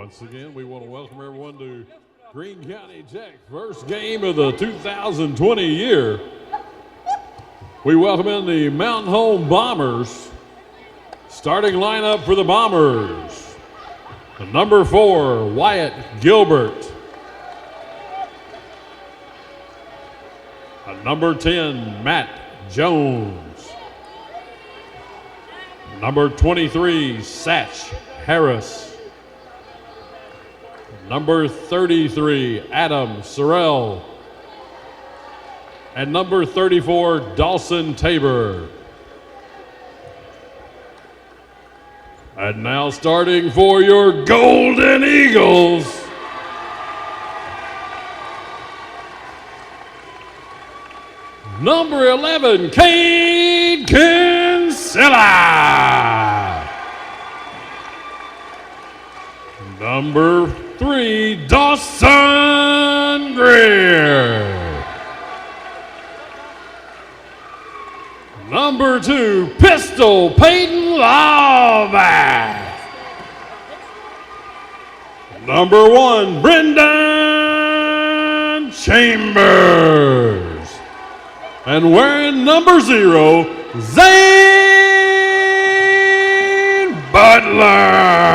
Once again, we want to welcome everyone to Greene County Tech first game of the 2020 year. We welcome in the Mountain Home Bombers. Starting lineup for the Bombers. The number 4, Wyatt Gilbert. The number 10, Matt Jones. Number 23, Satch Harris. Number 33, Adam Sorrell. And number 34, Dawson Tabor. And now starting for your Golden Eagles, number 11, Cade Kinsella. Number 3, Dawson Greer. Number 2, Pistol Peyton Lawback. Number 1, Brendan Chambers. And wearing number 0, Zane Butler.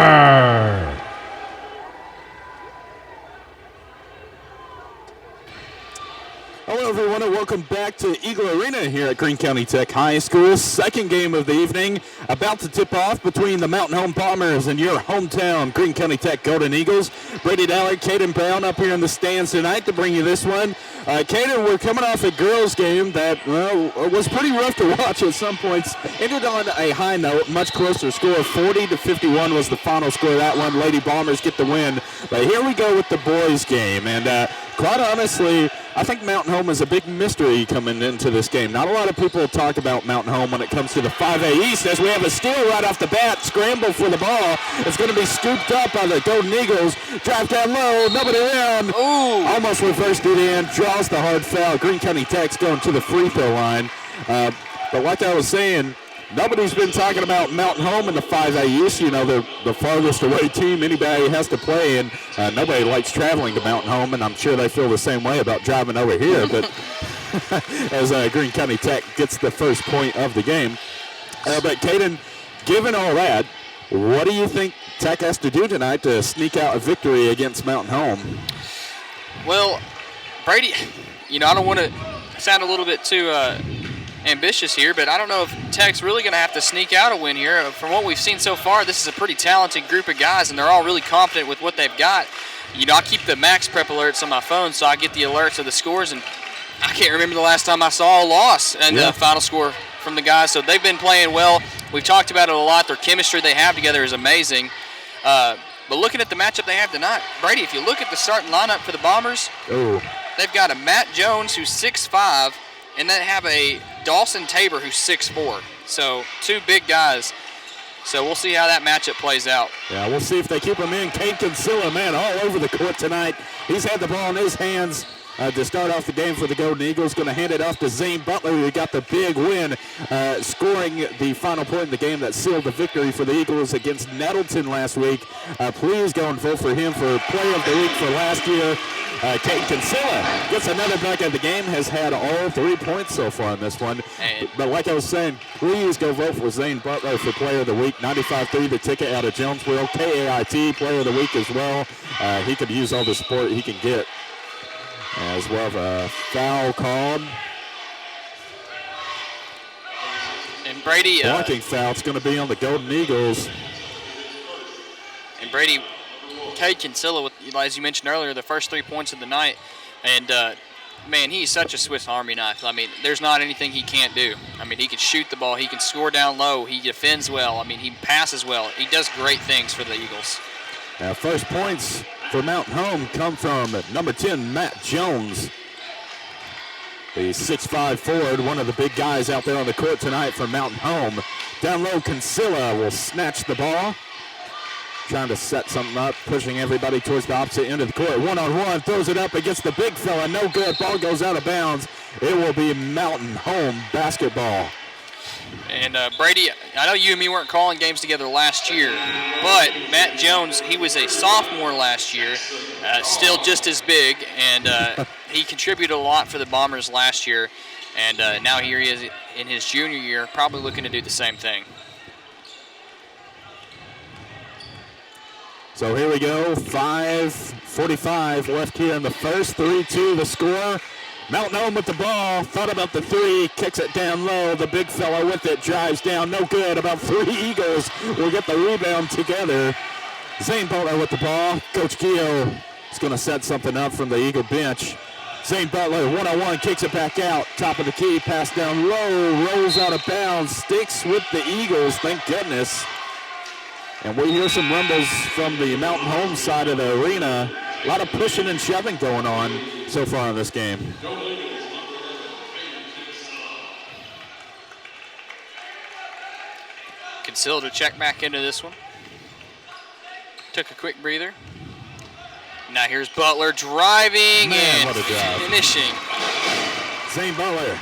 Hello, everyone, and welcome back to Eagle Arena here at Greene County Tech High School. Second game of the evening, about to tip off between the Mountain Home Bombers and your hometown Greene County Tech Golden Eagles. Brady Dallard, Caden Brown up here in the stands tonight to bring you this one. Caden, we're coming off a girls' game that was pretty rough to watch at some points. Ended on a high note, much closer score. 40-51 was the final score of that one. Lady Bombers get the win. But here we go with the boys' game, and quite honestly, I think Mountain Home is a big mystery coming into this game. Not a lot of people talk about Mountain Home when it comes to the 5A East, as we have a steal right off the bat. Scramble for the ball. It's going to be scooped up by the Golden Eagles. Drive down low, nobody around. Ooh. Almost reversed it in. Draws the hard foul. Greene County Tech's going to the free throw line. But like I was saying, nobody's been talking about Mountain Home in the 5A East. You know, they're the farthest away team anybody has to play, and nobody likes traveling to Mountain Home, and I'm sure they feel the same way about driving over here. But as Greene County Tech gets the first point of the game. But Caden, given all that, what do you think Tech has to do tonight to sneak out a victory against Mountain Home? Well, Brady, I don't want to sound a little bit too ambitious here, but I don't know if Tech's really going to have to sneak out a win here. From what we've seen so far, this is a pretty talented group of guys, and they're all really confident with what they've got. I keep the max prep alerts on my phone, so I get the alerts of the scores, and I can't remember the last time I saw a loss and the final score from the guys. So they've been playing well. We've talked about it a lot. Their chemistry they have together is amazing. But looking at the matchup they have tonight, Brady, if you look at the starting lineup for the Bombers, they've got a Matt Jones who's 6'5", and they have a Dawson Tabor who's 6'4". So 2 big guys. So we'll see how that matchup plays out. Yeah, we'll see if they keep him in. Cade Kinsella, man, all over the court tonight. He's had the ball in his hands to start off the game for the Golden Eagles. Going to hand it off to Zane Butler, who got the big win, scoring the final point in the game that sealed the victory for the Eagles against Nettleton last week. Please go and vote for him for Player of the Week for last year. Cade Kinsella gets another bucket of the game, has had all 3 points so far in this one. But like I was saying, please go vote for Zane Butler for Player of the Week. 95.3 the ticket out of Jonesville. KAIT Player of the Week as well. He could use all the support he can get. As well as a foul called. And Brady. Blocking foul. It's going to be on the Golden Eagles. And Brady, Cade Kinsella, as you mentioned earlier, the first 3 points of the night. And, man, he's such a Swiss Army knife. I mean, there's not anything he can't do. I mean, he can shoot the ball. He can score down low. He defends well. I mean, he passes well. He does great things for the Eagles. Now, first points for Mountain Home come from number 10, Matt Jones. The 6'5" forward, one of the big guys out there on the court tonight for Mountain Home. Down low, Kinsella will snatch the ball. Trying to set something up, pushing everybody towards the opposite end of the court. One-on-one, throws it up against the big fella. No good. Ball goes out of bounds. It will be Mountain Home basketball. And Brady, I know you and me weren't calling games together last year, but Matt Jones, he was a sophomore last year, still just as big, and he contributed a lot for the Bombers last year. And now here he is in his junior year, probably looking to do the same thing. So here we go, 5:45 left here in the first, 3-2 the score. Mountain Home with the ball, thought about the three, kicks it down low. The big fella with it, drives down, no good. About 3 Eagles will get the rebound together. Zane Butler with the ball. Coach Keogh is going to set something up from the Eagle bench. Zane Butler, one-on-one, kicks it back out. Top of the key, pass down low, rolls out of bounds, sticks with the Eagles, thank goodness. And we hear some rumbles from the Mountain Home side of the arena. A lot of pushing and shoving going on so far in this game. Conceal to check back into this one. Took a quick breather. Now here's Butler driving Man, and what a drive. finishing. Zane Butler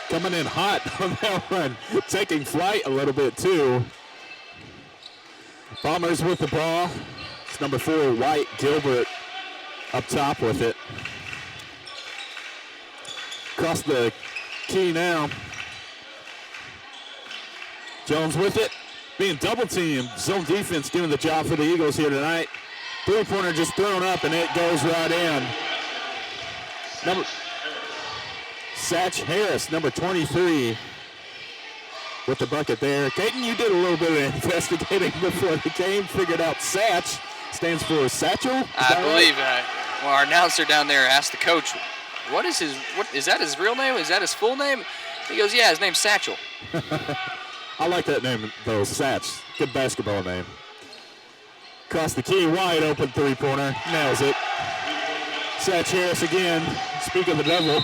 coming in hot on that one, taking flight a little bit too. Bombers with the ball. It's number 4, White Gilbert, up top with it. Across the key now. Jones with it, being double teamed. Zone defense doing the job for the Eagles here tonight. Three-pointer just thrown up and it goes right in. Satch Harris, number 23, with the bucket there. Caden, you did a little bit of investigating before the game. Figured out Satch stands for Satchel. I believe well, our announcer down there asked the coach, what is that his real name? Is that his full name? He goes, yeah, his name's Satchel. I like that name though, Satch. Good basketball name. Across the key, wide open three-pointer. Nails it. Satch Harris again. Speak of the devil.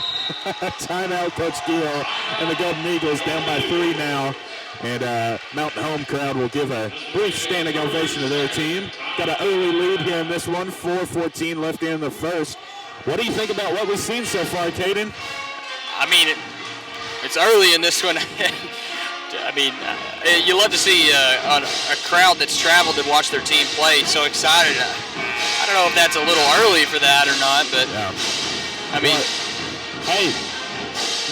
Timeout, Coach Gill. And the Golden Eagles down by 3 now. And Mountain Home crowd will give a brief standing ovation to their team. Got an early lead here in this one. 4:14 left here in the first. What do you think about what we've seen so far, Caden? I mean, it's early in this one. I mean, you love to see a crowd that's traveled to watch their team play so excited. I don't know if that's a little early for that or not, but Yeah. I mean, Hey,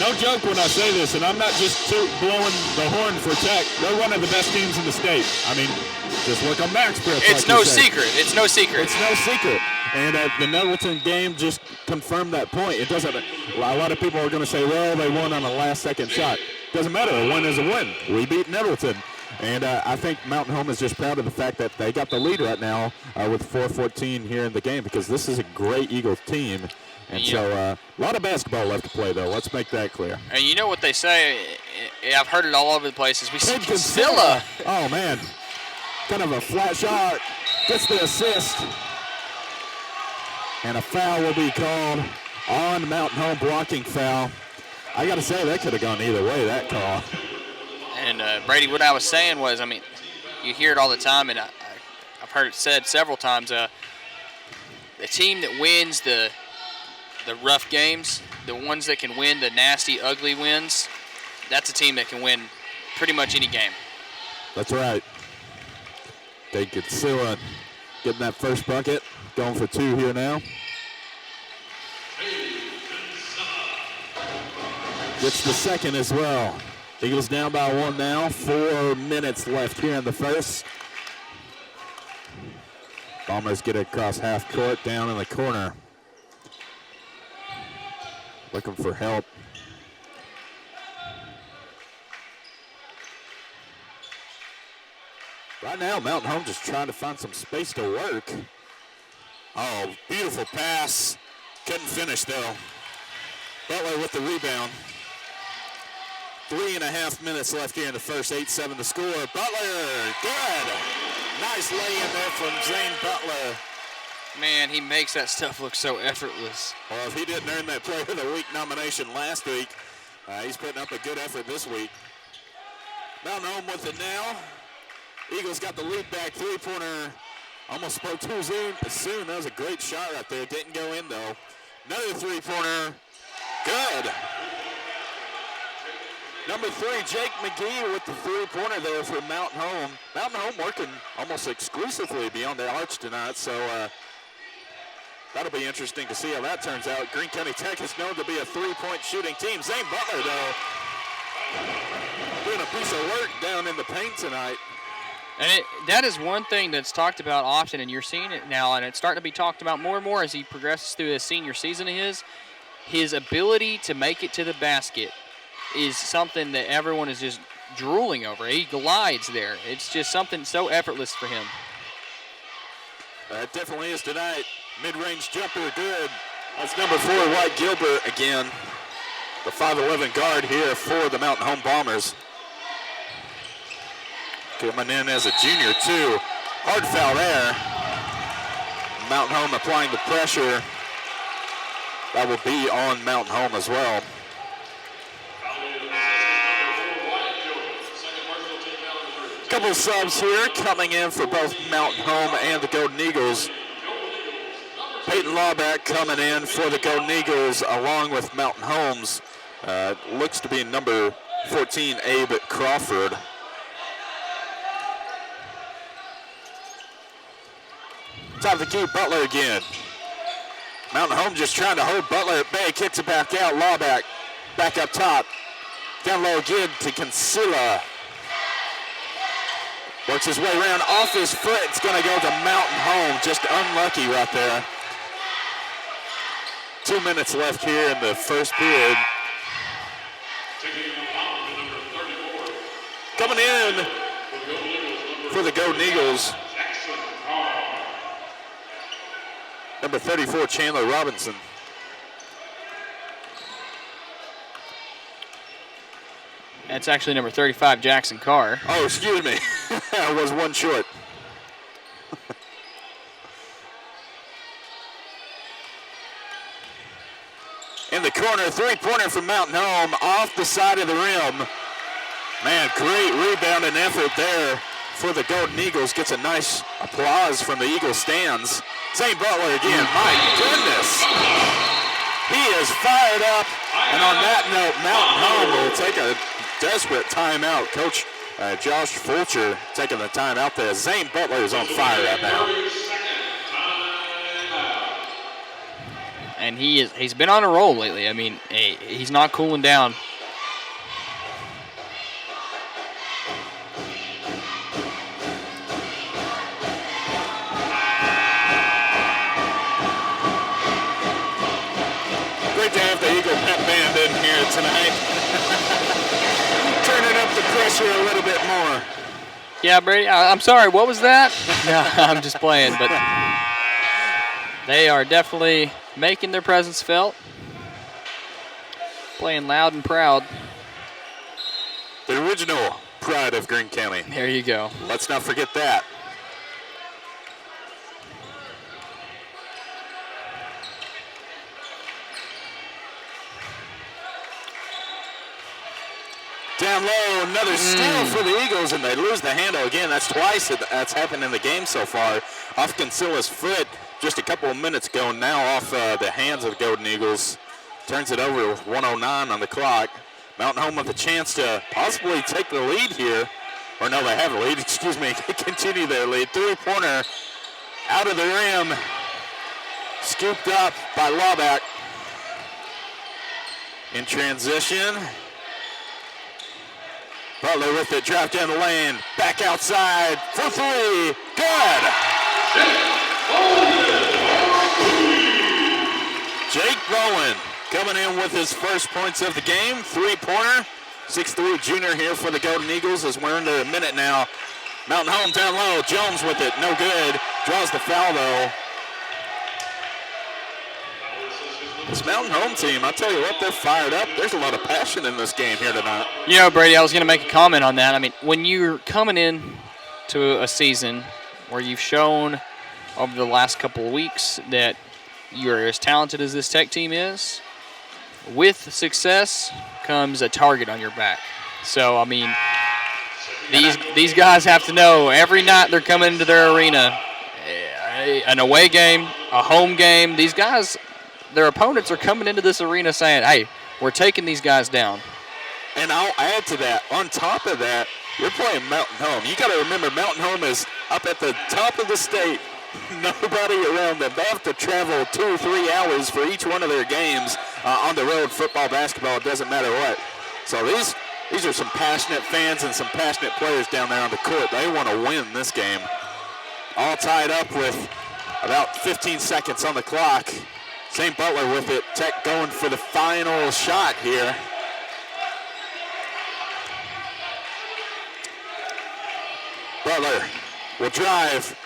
no joke when I say this, and I'm not just blowing the horn for Tech. They're one of the best teams in the state. I mean, just look on Maxbrook. it's no secret. It's no secret. It's no secret. And the Nettleton game just confirmed that point. It doesn't. A lot of people are going to say, well, they won on a last-second shot. Doesn't matter. A win is a win. We beat Nettleton. And I think Mountain Home is just proud of the fact that they got the lead right now with 4:14 here in the game, because this is a great Eagles team. And so a lot of basketball left to play, though. Let's make that clear. And you know what they say? I've heard it all over the place. Is we see Kinsella. Oh, man. Kind of a flat shot. Gets the assist. And a foul will be called on Mountain Home, blocking foul. I got to say, that could have gone either way, that call. And Brady, what I was saying was, I mean, you hear it all the time, and I've heard it said several times, the team that wins the rough games, the ones that can win the nasty, ugly wins, that's a team that can win pretty much any game. That's right. They could still getting that first bucket, going for 2 here now. Gets the second as well. Eagles down by 1 now. 4 minutes left here in the first. Bombers get it across half court, down in the corner. Looking for help. Right now, Mountain Home just trying to find some space to work. Oh, beautiful pass. Couldn't finish, though. Butler with the rebound. 3.5 minutes left here in the first. 8-7 to score. Butler, good. Nice lay-in there from Zane Butler. Man, he makes that stuff look so effortless. Well, if he didn't earn that Player of the Week nomination last week, he's putting up a good effort this week. Mountain Home with it now. Eagles got the lead back. Three-pointer almost spoke too soon. That was a great shot right there. Didn't go in, though. Another three-pointer. Good. Number 3, Jake McGee with the three-pointer there for Mountain Home. Mountain Home working almost exclusively beyond the arch tonight, so that'll be interesting to see how that turns out. Greene County Tech is known to be a three-point shooting team. Zane Butler, though, doing a piece of work down in the paint tonight. And that is one thing that's talked about often, and you're seeing it now, and it's starting to be talked about more and more as he progresses through his senior season. His ability to make it to the basket is something that everyone is just drooling over. He glides there. It's just something so effortless for him. That definitely is tonight. Mid-range jumper, good. That's number 4, White Gilbert again. The 5'11" guard here for the Mountain Home Bombers. Coming in as a junior, too. Hard foul there. Mountain Home applying the pressure. That will be on Mountain Home as well. Couple subs here coming in for both Mountain Home and the Golden Eagles. Peyton Lawback coming in for the Golden Eagles along with Mountain Home's. Looks to be number 14, Abe Crawford. Top of the key, Butler again. Mountain Home just trying to hold Butler at bay. Kicks it back out. Lawback back up top. Down low again to Consilla. Works his way around off his foot. It's going to go to Mountain Home. Just unlucky right there. 2 minutes left here in the first period. Coming in for the Golden Eagles, number 34, Chandler Robinson. That's actually number 35, Jackson Carr. Oh, excuse me. I was one short. In the corner, three-pointer from Mountain Home off the side of the rim. Man, great rebound and effort there for the Golden Eagles. Gets a nice applause from the Eagle stands. Zane Butler again. My goodness. He is fired up. And on that note, Mountain Home will take a desperate timeout. Coach Josh Fulcher taking the timeout there. Zane Butler is on fire right now. And he's been on a roll lately. I mean, he's not cooling down. Great to have the Eagle Pep Band in here tonight. Turning up the pressure a little bit more. Yeah, Brady, I'm sorry, what was that? No, I'm just playing, but they are definitely making their presence felt. Playing loud and proud. The original pride of Greene County. There you go. Let's not forget that. Down low, another steal for the Eagles, and they lose the handle again. That's twice that's happened in the game so far. Off Consilla's foot just a couple of minutes ago, now off the hands of the Golden Eagles. Turns it over with 1:09 on the clock. Mountain Home with a chance to possibly take the lead here. Or no, they have a lead, excuse me. Continue their lead. Three-pointer out of the rim. Scooped up by Lawback. In transition. Butler with it, drive down the lane, back outside for three, good! Jake Bowen coming in with his first points of the game, three-pointer, 6'3" junior here for the Golden Eagles as we're under a minute now. Mountain Home down low, Jones with it, no good, draws the foul though. This Mountain Home team, I tell you what, they're fired up. There's a lot of passion in this game here tonight. You know, Brady, I was going to make a comment on that. I mean, when you're coming in to a season where you've shown over the last couple of weeks that you're as talented as this Tech team is, with success comes a target on your back. So, I mean, these guys have to know every night they're coming into their arena, an away game, a home game, these guys, their opponents are coming into this arena saying, hey, we're taking these guys down. And I'll add to that, on top of that, you're playing Mountain Home. You got to remember, Mountain Home is up at the top of the state. Nobody around them. They have to travel 2 or 3 hours for each one of their games on the road, football, basketball, it doesn't matter what. So these are some passionate fans and some passionate players down there on the court. They want to win this game. All tied up with about 15 seconds on the clock. St. Butler with it. Tech going for the final shot here. Butler will drive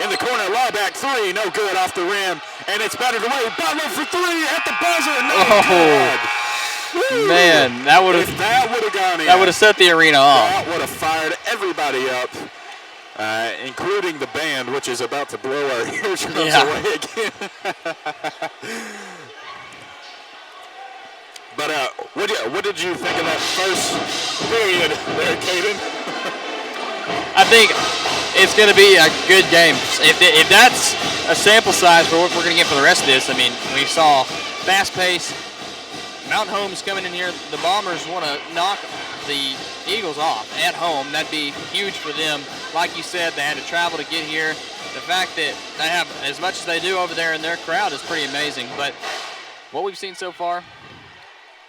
in the corner. Law back three. No good off the rim. And it's batted away. Butler for three at the buzzer. No good. Woo. Man, that would have gone in. That would have set the arena off. That would have fired everybody up, including the band, which is about to blow our eardrums away again. But what did you think of that first period there, Caden? I think it's going to be a good game. If that's a sample size for what we're going to get for the rest of this, I mean, we saw fast pace. Mountain Home's coming in here. The Bombers want to knock the Eagles off at home. That'd be huge for them. Like you said, they had to travel to get here. The fact that they have as much as they do over there in their crowd is pretty amazing. But what we've seen so far,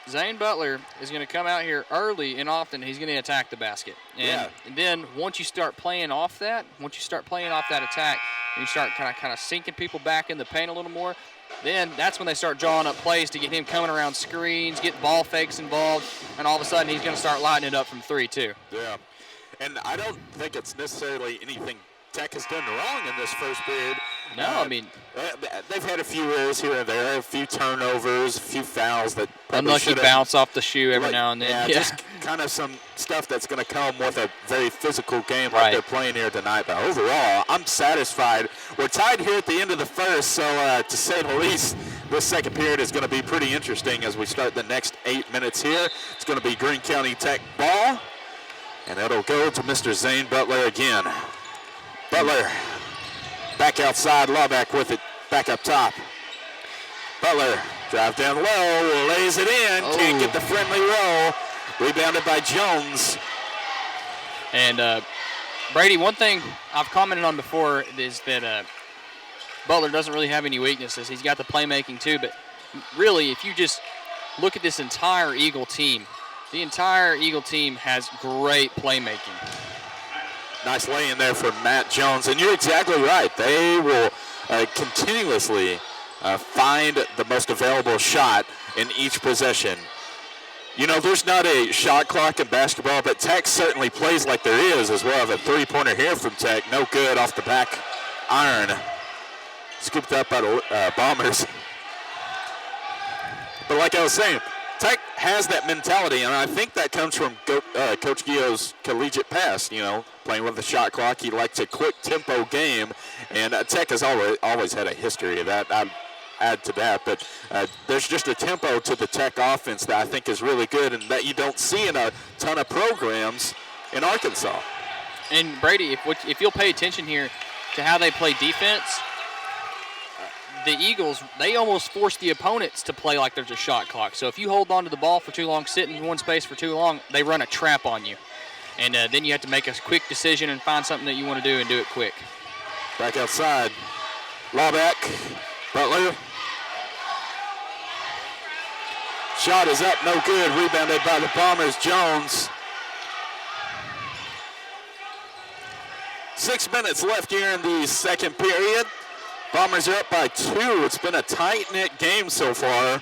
Zane Butler is going to come out here early and often. He's going to attack the basket. And then once you start playing off that attack, and you start kind of sinking people back in the paint a little more, then that's when they start drawing up plays to get him coming around screens, get ball fakes involved, and all of a sudden he's going to start lighting it up from three, too. Yeah, and I don't think it's necessarily anything Tech has done wrong in this first period. No, I mean, they've had a few errors here and there, a few turnovers, a few fouls that unlucky bounce off the shoe every now and then. Yeah, just kind of some stuff that's going to come with a very physical game like they're playing here tonight. But overall, I'm satisfied. We're tied here at the end of the first, so to say the least, this second period is going to be pretty interesting as we start the next 8 minutes here. It's going to be Greene County Tech ball, and it'll go to Mr. Zane Butler again. Butler back outside, Lawback with it, back up top. Butler, drive down low, lays it in, can't get the friendly roll. Rebounded by Jones. And Brady, one thing I've commented on before is that Butler doesn't really have any weaknesses. He's got the playmaking too, but really if you just look at this entire Eagle team, the entire Eagle team has great playmaking. Nice lay in there for Matt Jones, and you're exactly right. They will continuously find the most available shot in each possession. You know, there's not a shot clock in basketball, but Tech certainly plays like there is as well. A three-pointer here from Tech, no good off the back iron. Scooped up by the Bombers. But like I was saying, Tech has that mentality, and I think that comes from Coach Gio's collegiate past, you know, playing with the shot clock. He likes a quick tempo game, and Tech has always had a history of that. I'd add to that, but there's just a tempo to the Tech offense that I think is really good and that you don't see in a ton of programs in Arkansas. And Brady, if you'll pay attention here to how they play defense, the Eagles, they almost force the opponents to play like there's a shot clock. So if you hold on to the ball for too long, sit in one space for too long, they run a trap on you. And then you have to make a quick decision and find something that you want to do and do it quick. Back outside. Lawback. Butler. Shot is up, no good. Rebounded by the Bombers. Jones. 6 minutes left here in the second period. Bombers are up by 2. It's been a tight-knit game so far.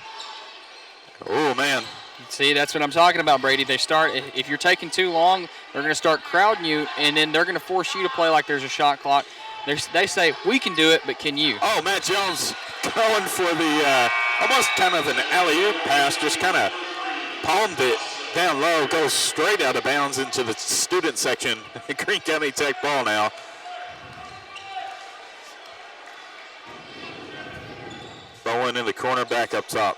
Oh, man. See, that's what I'm talking about, Brady. They start, if you're taking too long, they're going to start crowding you, and then they're going to force you to play like there's a shot clock. They say, we can do it, but can you? Oh, Matt Jones going for the almost kind of an alley-oop pass, just kind of palmed it down low, goes straight out of bounds into the student section. Greene County Tech ball now. Bowen in the corner, back up top.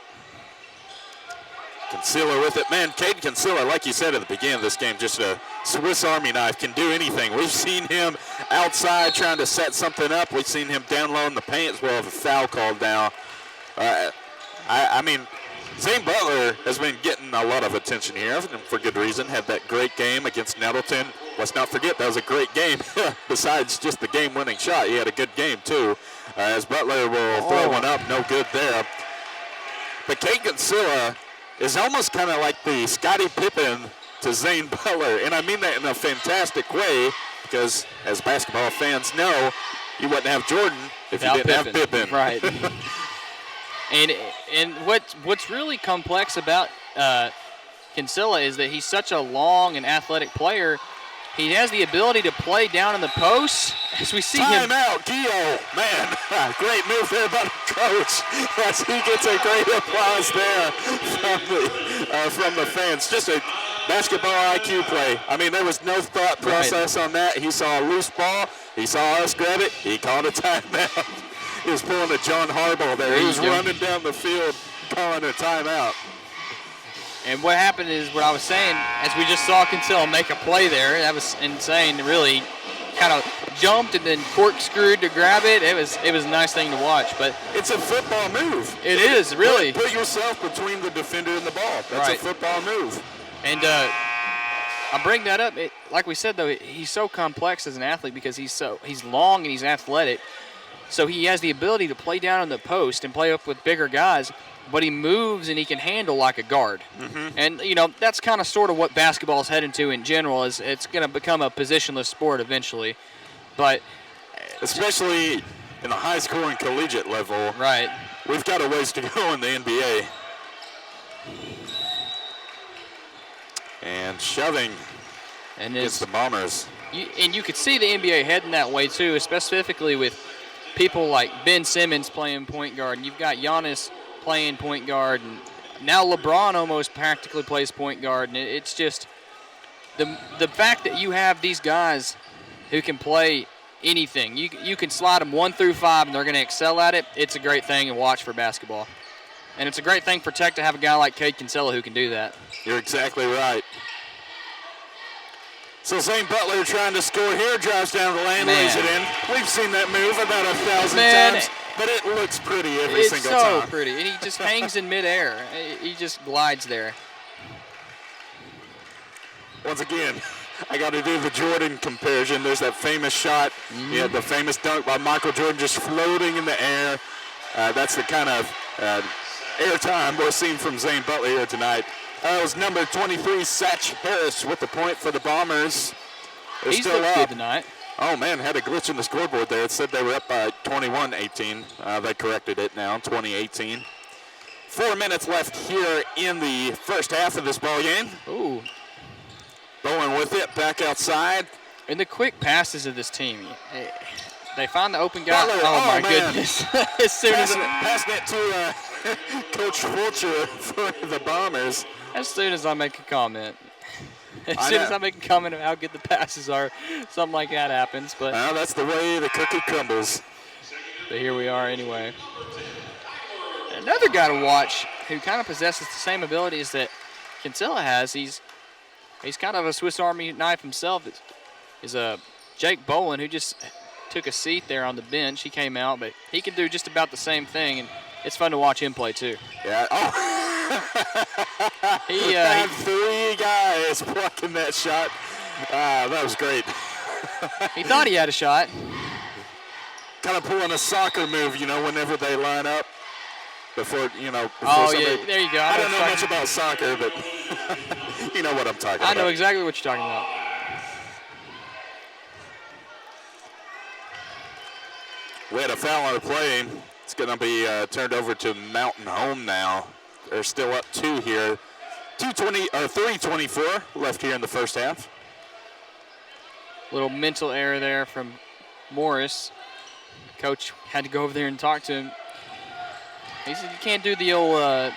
Concealer with it. Man, Caden Concealer, like you said at the beginning of this game, just a Swiss Army knife, can do anything. We've seen him outside trying to set something up. We've seen him down low in the paint as well as a foul called now. I mean, Zane Butler has been getting a lot of attention here, and for good reason. Had that great game against Nettleton. Let's not forget that was a great game. Besides just the game-winning shot, he had a good game too. As Butler will throw one up, no good there. But Kate Kinsella is almost kind of like the Scottie Pippen to Zane Butler, and I mean that in a fantastic way, because as basketball fans know, you wouldn't have Jordan if you didn't have Pippen. Right. And what's really complex about Kinsella is that he's such a long and athletic player. He has the ability to play down in the post. As we see him. Timeout, Gio. Man, great move there by the coach. As he gets a great applause there from the fans. Just a basketball IQ play. I mean, there was no thought process on that. He saw a loose ball. He saw us grab it. He called a timeout. He was pulling a John Harbaugh there. He was running down the field calling a timeout. And what happened is what I was saying, as we just saw Kinsella make a play there, that was insane. Really kind of jumped and then corkscrewed to grab it. It was a nice thing to watch. But it's a football move. It is, really. Put yourself between the defender and the ball. That's a football move. And I bring that up. Like we said, though, he's so complex as an athlete because he's long and he's athletic. So he has the ability to play down in the post and play up with bigger guys, but he moves and he can handle like a guard. Mm-hmm. And, that's kind of sort of what basketball is heading to in general, is it's going to become a positionless sport eventually. But especially in the high school and collegiate level. Right. We've got a ways to go in the NBA. And shoving against the Bombers. And you could see the NBA heading that way too, specifically with people like Ben Simmons playing point guard, and you've got Giannis playing point guard, and now LeBron almost practically plays point guard, and it's just the fact that you have these guys who can play anything. You can slide them 1 through 5, and they're going to excel at it. It's a great thing to watch for basketball. And it's a great thing for Tech to have a guy like Cade Kinsella who can do that. You're exactly right. So Zane Butler trying to score here, drives down the lane, lays it in. We've seen that move about 1,000 times, but it looks pretty every single time. It's so pretty, and he just hangs in midair. He just glides there. Once again, I got to do the Jordan comparison. There's that famous shot, the famous dunk by Michael Jordan just floating in the air. That's the kind of airtime we're seeing from Zane Butler here tonight. It was number 23, Satch Harris, with the point for the Bombers. He's still looked good tonight. Oh, man, had a glitch in the scoreboard there. It said they were up by 21-18. They corrected it now, 20-18. 4 minutes left here in the first half of this ball game. Ooh. Bowen with it, back outside. And the quick passes of this team. They find the open guy. Butler, my goodness. As soon passing it to Coach Fulcher for the Bombers. As soon as I make a comment. As soon as I make a comment of how good the passes are, something like that happens. But well, that's the way the cookie crumbles. But here we are anyway. Another guy to watch who kind of possesses the same abilities that Kinsella has. He's kind of a Swiss Army knife himself. Is Jake Bowen, who just took a seat there on the bench. He came out, but he can do just about the same thing, and it's fun to watch him play too. Yeah. Oh. He had 3 guys blocking that shot. That was great. He thought he had a shot. Kind of pulling a soccer move, whenever they line up. Before yeah, there you go. I don't know much about soccer, but you know what I'm talking about. I know exactly what you're talking about. We had a foul on the play. It's going to be turned over to Mountain Home now. They're still up 2 here. 3:24 left here in the first half. Little mental error there from Morris. Coach had to go over there and talk to him. He said you can't do the old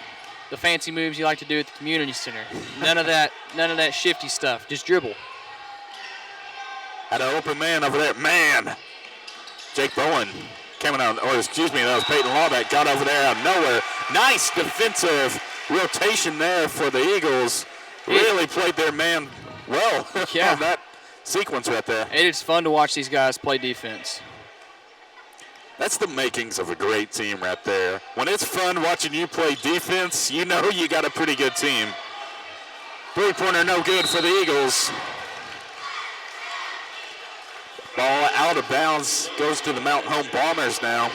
the fancy moves you like to do at the community center. None of that shifty stuff. Just dribble. Had an open man over there. Man, Jake Bowen coming out, that was Peyton Lawback, got over there out of nowhere. Nice defensive rotation there for the Eagles. Really played their man well on that sequence right there. It is fun to watch these guys play defense. That's the makings of a great team right there. When it's fun watching you play defense, you know you got a pretty good team. Three-pointer no good for the Eagles. Ball out of bounds, goes to the Mountain Home Bombers now.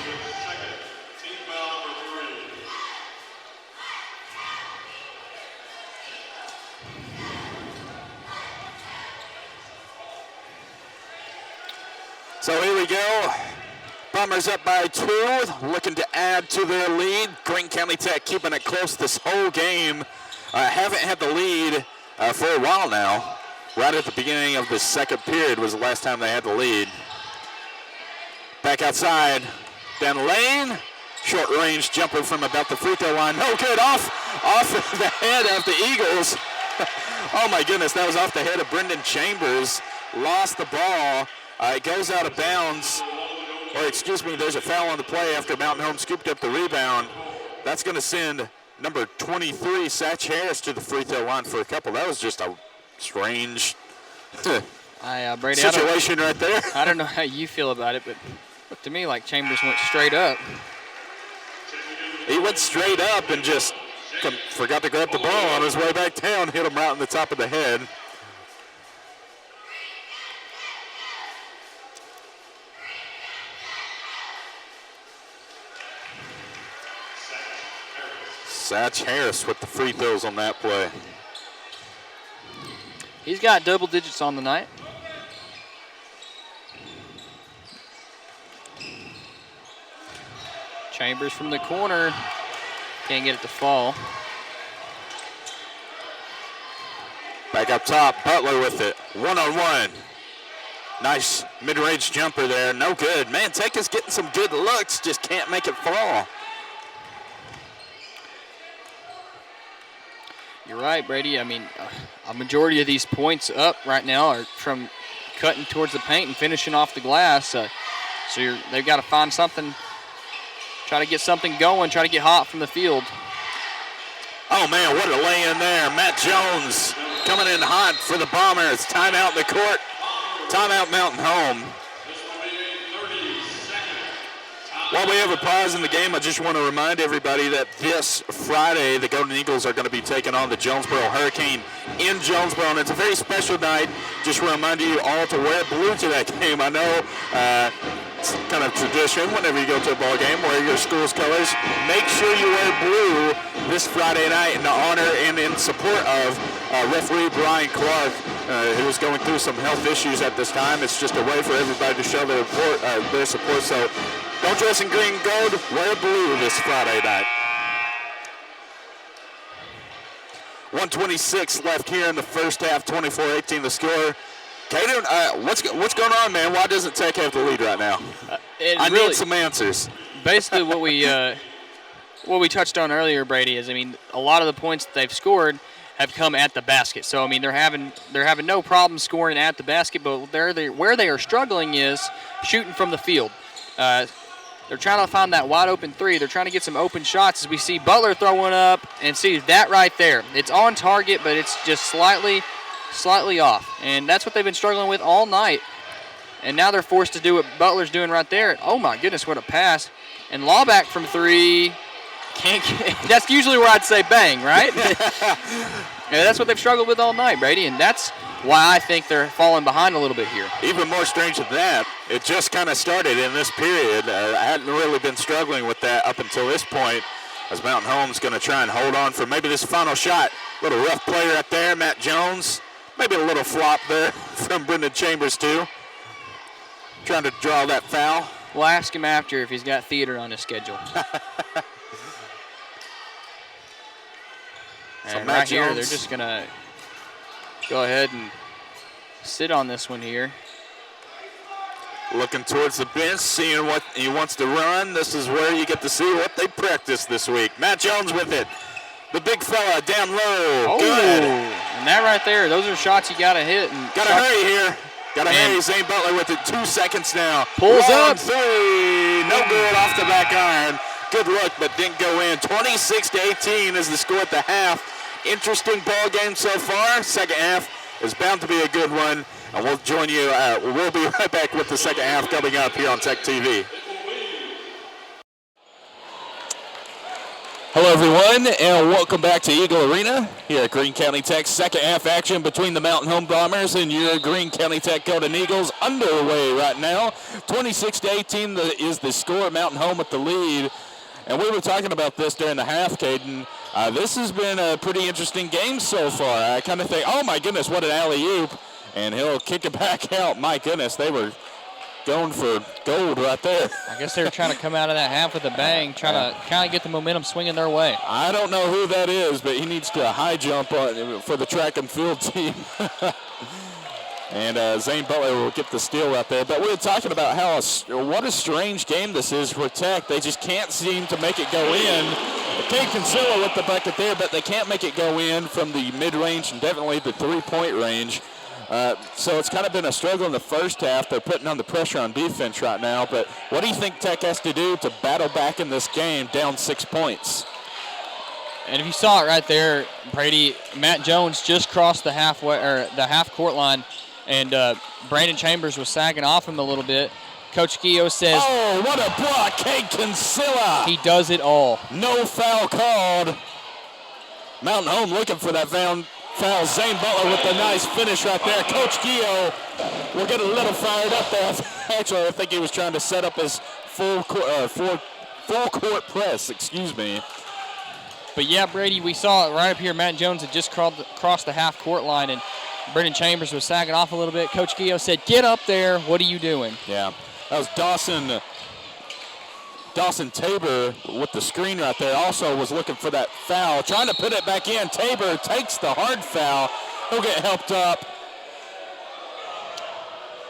So here we go. Bombers up by 2, looking to add to their lead. Greene County Tech keeping it close this whole game. Haven't had the lead for a while now. Right at the beginning of the second period was the last time they had the lead. Back outside, down the lane. Short range jumper from about the free throw line. No good, off the head of the Eagles. Oh my goodness, that was off the head of Brendan Chambers. Lost the ball. It goes out of bounds. Or excuse me, there's a foul on the play after Mountain Home scooped up the rebound. That's going to send number 23, Satch Harris, to the free throw line for a couple. That was just a strange Brady, situation right there. I don't know how you feel about it, but looked to me like Chambers went straight up. He went straight up and just forgot to grab the ball on his way back down, hit him right in the top of the head. Satch Harris with the free throws on that play. He's got double digits on the night. Chambers from the corner. Can't get it to fall. Back up top, Butler with it. One-on-one. Nice mid-range jumper there. No good. Man, Tech is getting some good looks, just can't make it fall. You're right, Brady. I mean, a majority of these points up right now are from cutting towards the paint and finishing off the glass. So they've got to find something, try to get something going, try to get hot from the field. Oh, man, what a lay-in there. Matt Jones coming in hot for the Bombers. Timeout in the court. Timeout Mountain Home. While we have a pause in the game, I just want to remind everybody that this Friday, the Golden Eagles are going to be taking on the Jonesboro Hurricane in Jonesboro, and it's a very special night. Just remind you all to wear blue to that game. I know it's kind of tradition whenever you go to a ball game, wear your school's colors. Make sure you wear blue this Friday night in honor and in support of referee Brian Clark, who is going through some health issues at this time. It's just a way for everybody to show their support. So don't dress in green and gold, wear blue this Friday night. 1:26 left here in the first half, 24-18 the score. Caden, what's going on, man? Why doesn't Tech have the lead right now? I need some answers. Basically, what we touched on earlier, Brady, is a lot of the points that they've scored have come at the basket. So they're having no problem scoring at the basket, but where they are struggling is shooting from the field. They're trying to find that wide open three. They're trying to get some open shots as we see Butler throwing up and see that right there. It's on target, but it's just slightly off. And that's what they've been struggling with all night. And now they're forced to do what Butler's doing right there. Oh my goodness, what a pass. And Lawback from three. Can't get, that's usually where I'd say bang, right? Yeah, that's what they've struggled with all night, Brady, and that's why I think they're falling behind a little bit here. Even more strange than that, it just kind of started in this period. I hadn't really been struggling with that up until this point, as Mountain Home's going to try and hold on for maybe this final shot. A little rough play right there, Matt Jones. Maybe a little flop there from Brendan Chambers, too. Trying to draw that foul. We'll ask him after if he's got theater on his schedule. And right here, they're just going to go ahead and sit on this one here. Looking towards the bench, seeing what he wants to run. This is where you get to see what they practiced this week. Matt Jones with it. The big fella down low. Oh, good. And that right there, those are shots you got to hit. Got to hurry here. Got to hurry. Zane Butler with it. 2 seconds now. Pulls up. Three. No good off the back iron. Good look, but didn't go in. 26-18 is the score at the half. Interesting ball game so far. Second half is bound to be a good one. And we'll join you. We'll be right back with the second half coming up here on Tech TV. Hello, everyone, and welcome back to Eagle Arena here at Greene County Tech. Second half action between the Mountain Home Bombers and your Greene County Tech Golden Eagles underway right now. 26-18 is the score. Mountain Home with the lead. And we were talking about this during the half, Caden. This has been a pretty interesting game so far. I kind of think, oh, my goodness, what an alley-oop. And he'll kick it back out. My goodness, they were going for gold right there. I guess they were trying to come out of that half with a bang, trying to kind of get the momentum swinging their way. I don't know who that is, but he needs to high jump for the track and field team. And Zane Butler will get the steal right there. But we were talking about what a strange game this is for Tech. They just can't seem to make it go in. Kate Kinsella with the bucket there, but they can't make it go in from the mid-range and definitely the three-point range. So it's kind of been a struggle in the first half. They're putting on the pressure on defense right now. But what do you think Tech has to do to battle back in this game down 6 points? And if you saw it right there, Brady, Matt Jones just crossed the half-court line, and Brandon Chambers was sagging off him a little bit. Coach Gio says, "Oh, what a block, Kate Kinsella!" He does it all. No foul called. Mountain Home looking for that foul. Zane Butler with the nice finish right there. Coach Gio will get a little fired up there. Actually, I think he was trying to set up his full court press, excuse me. But yeah, Brady, we saw it right up here. Matt Jones had just crossed the half-court line, and Brendan Chambers was sagging off a little bit. Coach Gio said, "Get up there. What are you doing?" Yeah, that was Dawson Tabor with the screen right there. Also was looking for that foul, trying to put it back in. Tabor takes the hard foul. He'll get helped up.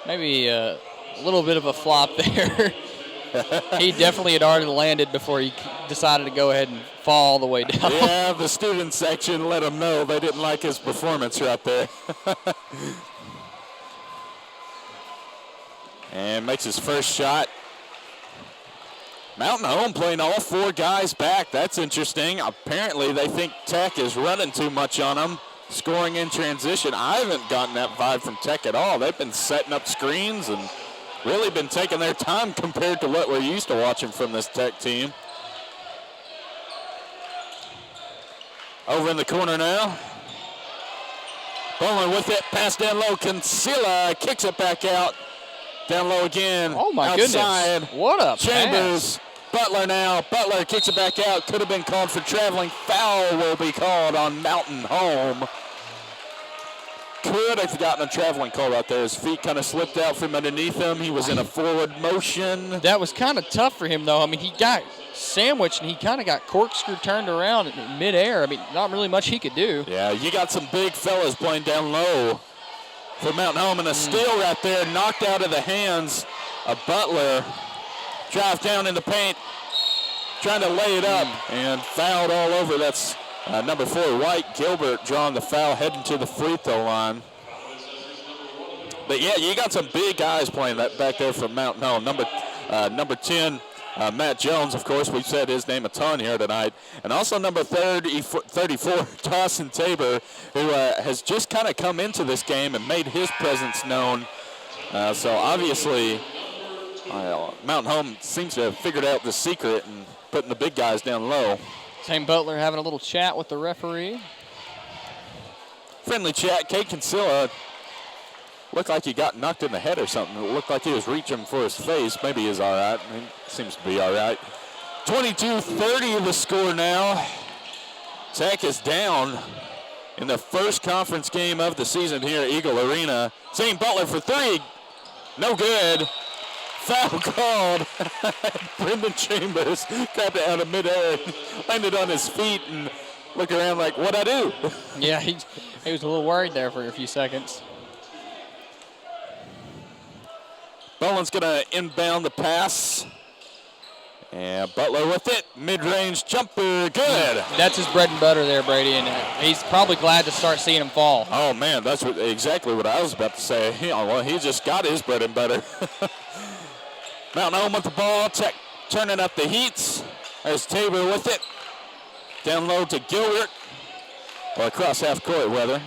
Maybe a little bit of a flop there. He definitely had already landed before he decided to go ahead and fall all the way down. Yeah, the student section let him know they didn't like his performance right there. And makes his first shot. Mountain Home playing all four guys back. That's interesting. Apparently they think Tech is running too much on them, scoring in transition. I haven't gotten that vibe from Tech at all. They've been setting up screens and really been taking their time compared to what we're used to watching from this Tech team. Over in the corner now. Bowling with it, pass down low. Kinsella kicks it back out. Down low again. Oh, my outside. goodness. What a Chambers. pass. Butler now. Butler kicks it back out. Could have been called for traveling. Foul will be called on Mountain Home. Could have gotten a traveling call out there. His feet kind of slipped out from underneath him. He was in a forward motion. That was kind of tough for him, though. I mean, he got sandwiched, and he kind of got corkscrew turned around in midair. I mean, not really much he could do. Yeah, you got some big fellas playing down low for Mountain Home, and a steal right there, knocked out of the hands of Butler. Drive down in the paint, trying to lay it up, and fouled all over. That's number 4, White Gilbert, drawing the foul, heading to the free throw line. But yeah, you got some big guys playing that back there for Mountain Home. Number 10, Matt Jones, of course, we've said his name a ton here tonight. And also number 34, Dawson Tabor, who has just kind of come into this game and made his presence known. So obviously, Mountain Home seems to have figured out the secret and putting the big guys down low. Zane Butler having a little chat with the referee. Friendly chat. Kate Kinsella looked like he got knocked in the head or something. It looked like he was reaching for his face. Maybe he's all right. He seems to be all right. 22-30 the score now. Tech is down in the first conference game of the season here at Eagle Arena. Zane Butler for 3. No good. Foul called. Brendan Chambers got it out of midair, landed on his feet, and looked around like, what'd I do? Yeah, he was a little worried there for a few seconds. Boland's going to inbound the pass. And Butler with it. Mid-range jumper. Good. That's his bread and butter there, Brady, and he's probably glad to start seeing him fall. Oh, man, that's exactly what I was about to say. He just got his bread and butter. Mountain Home with the ball. Tech turning up the heats. There's Tabor with it. Down low to Gilbert. Or across half court, rather.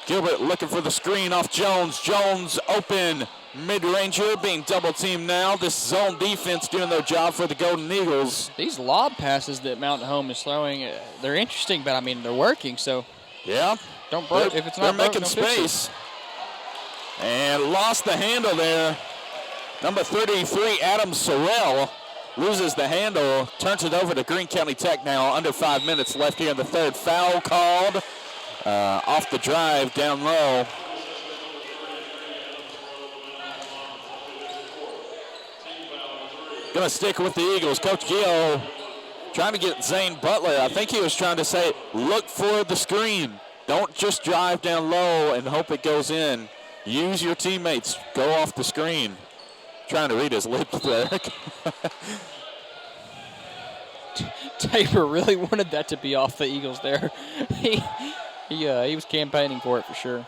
Gilbert looking for the screen off Jones. Jones open. Mid-ranger being double-teamed now. This zone defense doing their job for the Golden Eagles. These lob passes that Mountain Home is throwing, they're interesting, but, I mean, they're working, so. Yeah. Don't break. If it's not they're broken, making space. And lost the handle there. Number 33, Adam Sorrell, loses the handle, turns it over to Greene County Tech now. Under 5 minutes left here in the third. Foul called off the drive down low. Going to stick with the Eagles. Coach Gill trying to get Zane Butler. I think he was trying to say, look for the screen. Don't just drive down low and hope it goes in. Use your teammates. Go off the screen. Trying to read his lips there. Tabor really wanted that to be off the Eagles there. He was campaigning for it for sure.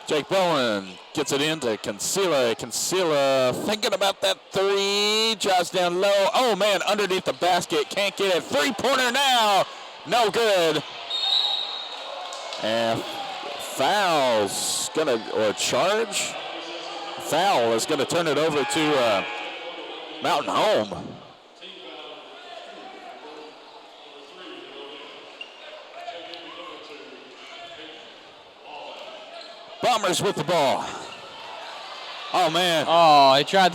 Jake Bowen gets it into Cancela. Cancela thinking about that three. Drives down low. Oh, man, underneath the basket. Can't get it. Three-pointer now. No good. And foul's going to, or charge. Foul is going to turn it over to Mountain Home. Bombers with the ball. Oh, man. Oh, he tried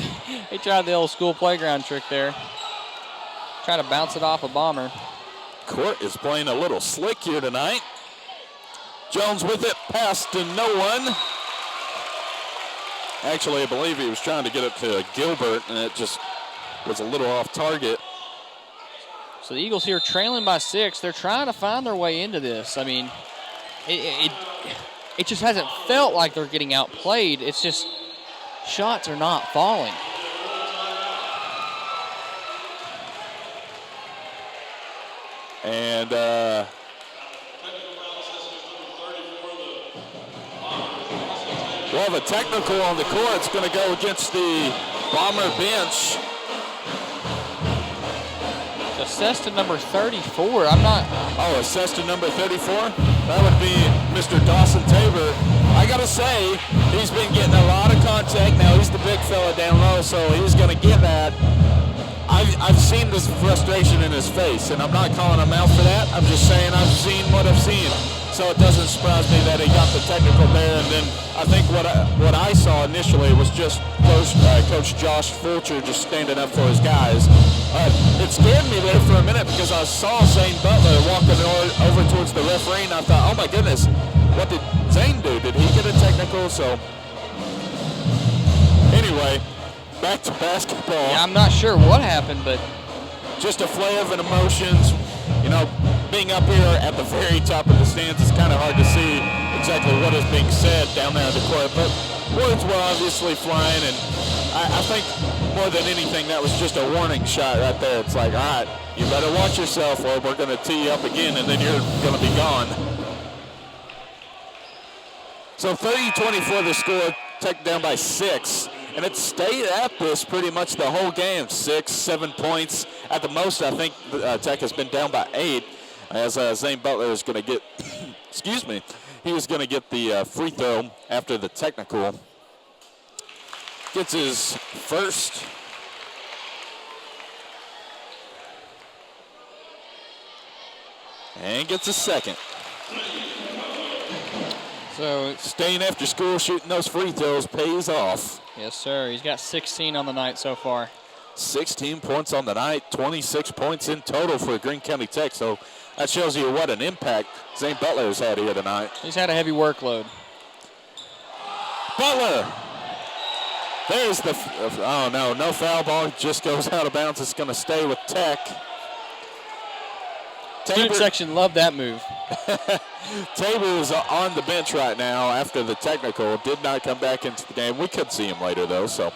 the old school playground trick there. Trying to bounce it off a Bomber. Court is playing a little slick here tonight. Jones with it, pass to no one. Actually, I believe he was trying to get it to Gilbert, and it just was a little off target. So the Eagles here trailing by 6. They're trying to find their way into this. I mean, it just hasn't felt like they're getting outplayed. It's just shots are not falling. And we'll have a technical on the court. It's going to go against the Bomber bench. Assessed to number 34. I'm not. Oh, assessed to number 34? That would be Mr. Dawson Tabor. I got to say, he's been getting a lot of contact. Now he's the big fella down low, so he's going to get that. I've seen this frustration in his face, and I'm not calling him out for that. I'm just saying I've seen what I've seen. So it doesn't surprise me that he got the technical there. And then I think what I saw initially was just Coach Josh Fulcher just standing up for his guys. It scared me there for a minute because I saw Zane Butler walking over towards the referee, and I thought, oh my goodness, what did Zane do? Did he get a technical? So anyway, back to basketball. Yeah, I'm not sure what happened, but just a flare of emotions. You know, being up here at the very top of the stands, it's kind of hard to see exactly what is being said down there in the court, but words were obviously flying, and I think more than anything, that was just a warning shot right there. It's like, all right, you better watch yourself or we're going to tee you up again, and then you're going to be gone. So 30-24 the score, taken down by 6. And it stayed at this pretty much the whole game. 6, 7 points. At the most, I think Tech has been down by 8 as Zane Butler is going to get, excuse me, he was going to get the free throw after the technical. Gets his first. And gets a second. so Staying after school, shooting those free throws pays off. yes, sir. He's got 16 on the night so far. 16 points on the night, 26 points in total for Greene County Tech. So that shows you what an impact Zane Butler has had here tonight. He's had a heavy workload. Butler. There's the, oh no foul ball. Just goes out of bounds. It's going to stay with Tech. Student section loved that move. Tabor is on the bench right now after the technical. Did not come back into the game. We could see him later, though, so.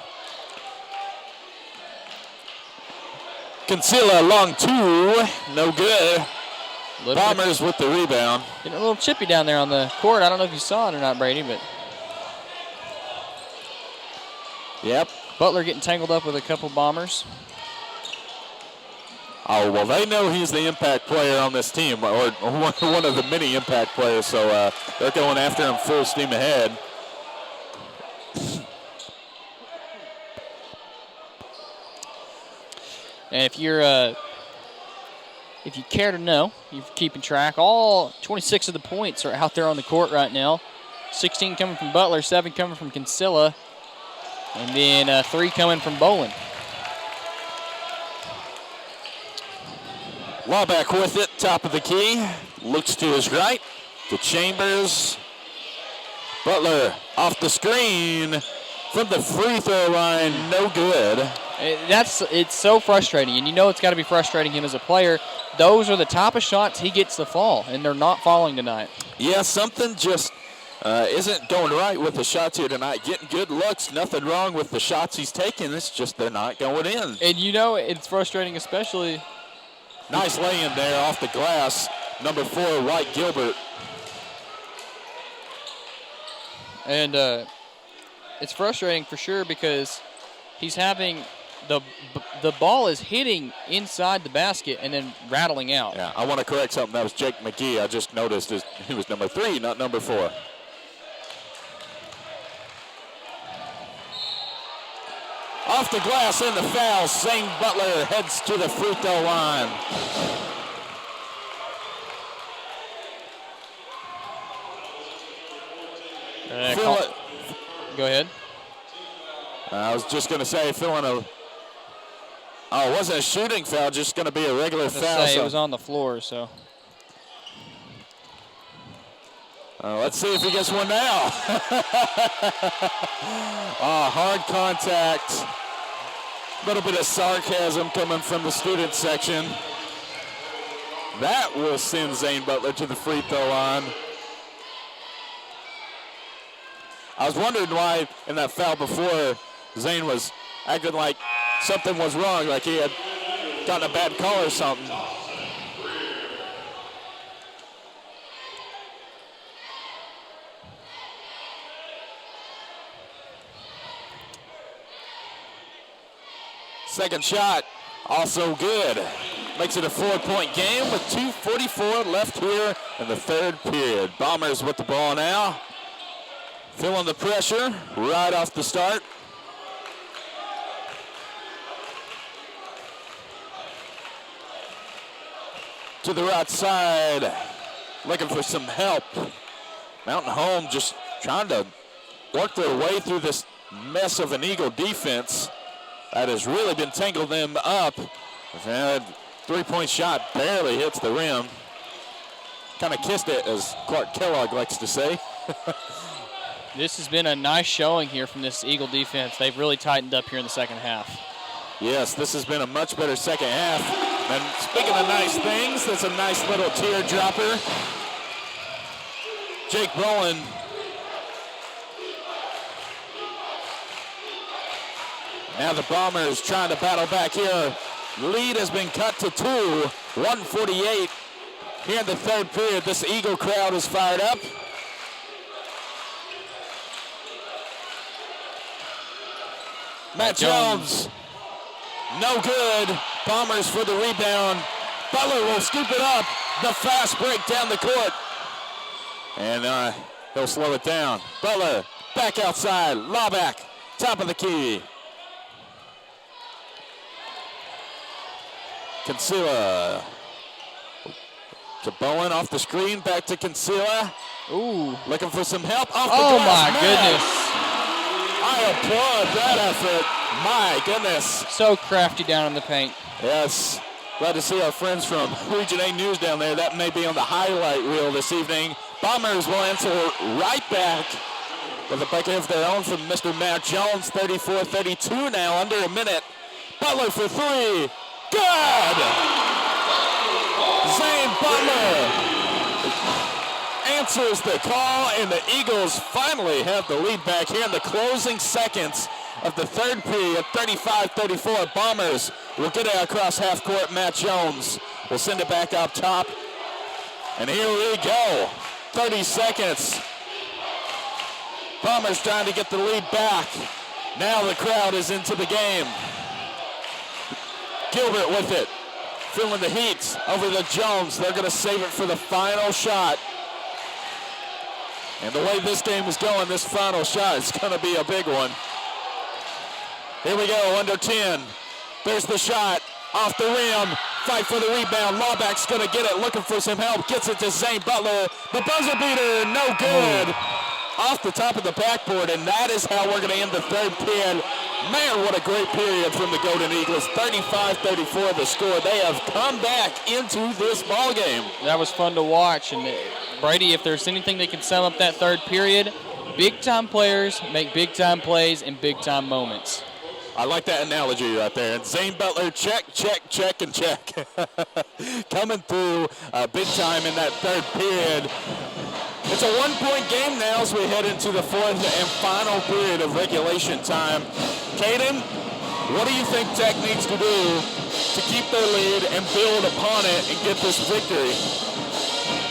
Cancela long 2. No good. Bombers with the rebound. Getting a little chippy down there on the court. I don't know if you saw it or not, Brady, but. Yep. Butler getting tangled up with a couple Bombers. Oh, well, they know he's the impact player on this team, or one of the many impact players, so they're going after him full steam ahead. And if you care to know, you're keeping track, all 26 of the points are out there on the court right now. 16 coming from Butler, 7 coming from Kinsella, and then 3 coming from Bolin. Lawback with it, top of the key. Looks to his right, to Chambers. Butler off the screen from the free throw line, no good. It's so frustrating, and you know it's got to be frustrating him as a player. Those are the type of shots he gets to fall, and they're not falling tonight. Yeah, something just isn't going right with the shots here tonight. Getting good looks, nothing wrong with the shots he's taking. It's just they're not going in. And you know it's frustrating, especially. Nice lay-in there off the glass. Number 4, White Gilbert. And it's frustrating for sure because he's having the ball is hitting inside the basket and then rattling out. Yeah, I want to correct something. That was Jake McGee. I just noticed he was number 3, not number 4. Off the glass in the foul. Zane Butler heads to the free throw line. Go ahead. I was just going to say, feeling it wasn't a shooting foul, just going to be a regular foul. It was on the floor, so. Let's see if he gets one now. Hard contact. A little bit of sarcasm coming from the student section. That will send Zane Butler to the free throw line. I was wondering why in that foul before Zane was acting like something was wrong, like he had gotten a bad call or something. Second shot, also good. Makes it a 4-point game with 2:44 left here in the third period. Bombers with the ball now. Feeling the pressure right off the start. To the right side, looking for some help. Mountain Home just trying to work their way through this mess of an Eagle defense that has really been tangling them up. That 3-point shot barely hits the rim. Kind of kissed it, as Clark Kellogg likes to say. This has been a nice showing here from this Eagle defense. They've really tightened up here in the second half. Yes, this has been a much better second half. And speaking of nice things, that's a nice little teardropper. Jake Brolin. Now the Bombers trying to battle back here. Lead has been cut to 2, 1:48 here in the third period. This Eagle crowd is fired up. Matt Jones, no good. Bombers for the rebound. Butler will scoop it up. The fast break down the court. And he'll slow it down. Butler back outside. Lawback, top of the key. Kinsella to Bowen off the screen. Back to Kinsella. Ooh. Looking for some help. Off the glass. My Goodness. I applaud that effort. My goodness. So crafty down in the paint. Yes. Glad to see our friends from Region 8 News down there. That may be on the highlight reel this evening. Bombers will answer right back with a bucket of their own from Mr. Matt Jones. 34-32 now, under a minute. Butler for 3. Good! Zane Butler answers the call, and the Eagles finally have the lead back here in the closing seconds of the third period. 35-34. Bombers will get it across half court. Matt Jones will send it back up top. And here we go. 30 seconds. Bombers trying to get the lead back. Now the crowd is into the game. Gilbert with it. Feeling the heat over the Jones. They're going to save it for the final shot. And the way this game is going, this final shot is going to be a big one. Here we go, under 10. There's the shot. Off the rim, fight for the rebound. Lawback's going to get it, looking for some help. Gets it to Zane Butler. The buzzer beater, no good. Off the top of the backboard, and that is how we're going to end the third period. Man, what a great period from the Golden Eagles. 35-34 the score. They have come back into this ball game. That was fun to watch. And Brady, if there's anything that can sum up that third period, big-time players make big-time plays in big-time moments. I like that analogy right there. And Zane Butler, check, and check. Coming through big time in that third period. It's a one-point game now as we head into the fourth and final period of regulation time. Caden, what do you think Tech needs to do to keep their lead and build upon it and get this victory?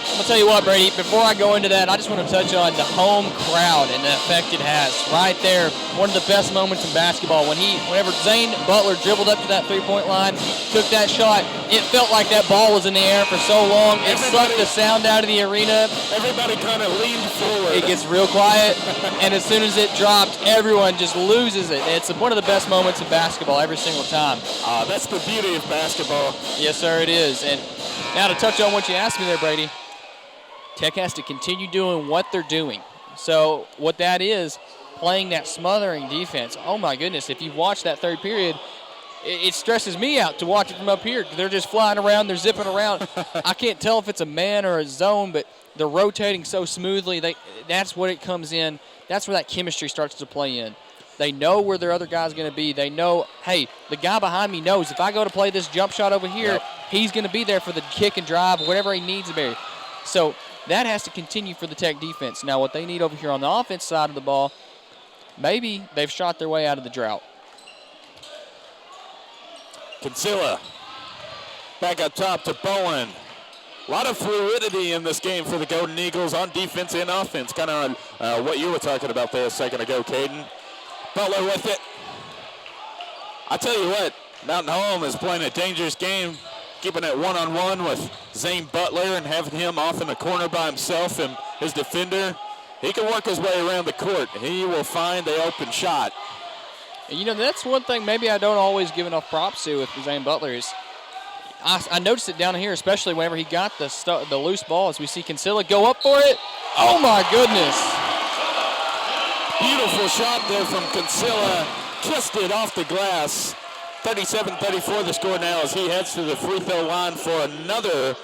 I'm going to tell you what, Brady, before I go into that, I just want to touch on the home crowd and the effect it has. Right there, one of the best moments in basketball. Whenever Zane Butler dribbled up to that three-point line, took that shot, it felt like that ball was in the air for so long. It sucked the sound out of the arena. Everybody kind of leaned forward. It gets real quiet, and as soon as it dropped, everyone just loses it. It's one of the best moments in basketball every single time. That's the beauty of basketball. Yes, sir, it is. And now to touch on what you asked me there, Brady, Tech has to continue doing what they're doing. So what that is, playing that smothering defense. Oh, my goodness, if you've watched that third period, it stresses me out to watch it from up here. They're just flying around. They're zipping around. I can't tell if it's a man or a zone, but they're rotating so smoothly. That's what it comes in. That's where that chemistry starts to play in. They know where their other guy's going to be. They know, hey, the guy behind me knows if I go to play this jump shot over here, he's going to be there for the kick and drive, whatever he needs to be. So that has to continue for the Tech defense. Now, what they need over here on the offense side of the ball, maybe they've shot their way out of the drought. Kinsella back up top to Bowen. A lot of fluidity in this game for the Golden Eagles on defense and offense. Kind of on what you were talking about there a second ago, Caden. Butler with it. I tell you what, Mountain Home is playing a dangerous game, keeping it one-on-one with Zane Butler and having him off in the corner by himself and his defender. He can work his way around the court. He will find the open shot. You know, that's one thing maybe I don't always give enough props to with Zane Butler is I noticed it down here, especially whenever he got the loose ball, as we see Kinsella go up for it. Oh, my goodness. Beautiful shot there from Kinsella. Kissed it off the glass. 37-34 the score now as he heads to the free throw line for another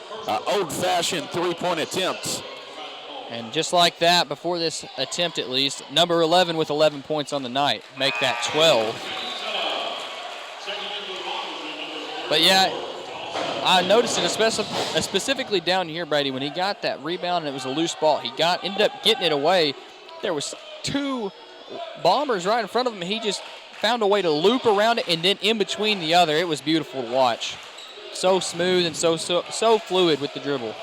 old-fashioned three-point attempt. And just like that, before this attempt at least, number 11 with 11 points on the night. Make that 12. But, yeah, I noticed it specifically down here, Brady, when he got that rebound and it was a loose ball. He ended up getting it away. There was two Bombers right in front of him. He just found a way to loop around it and then in between the other. It was beautiful to watch. So smooth and so fluid with the dribble.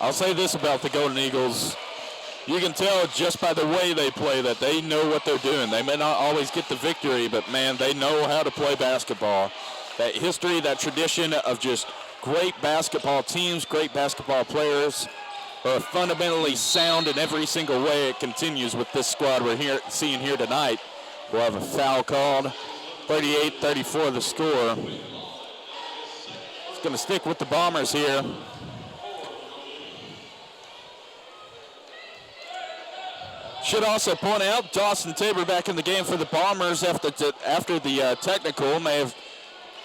I'll say this about the Golden Eagles. You can tell just by the way they play that they know what they're doing. They may not always get the victory, but, man, they know how to play basketball. That history, that tradition of just great basketball teams, great basketball players are fundamentally sound in every single way. It continues with this squad we're seeing here tonight. We'll have a foul called. 38-34 the score. It's going to stick with the Bombers here. Should also point out Dawson Tabor back in the game for the Bombers after the technical. May have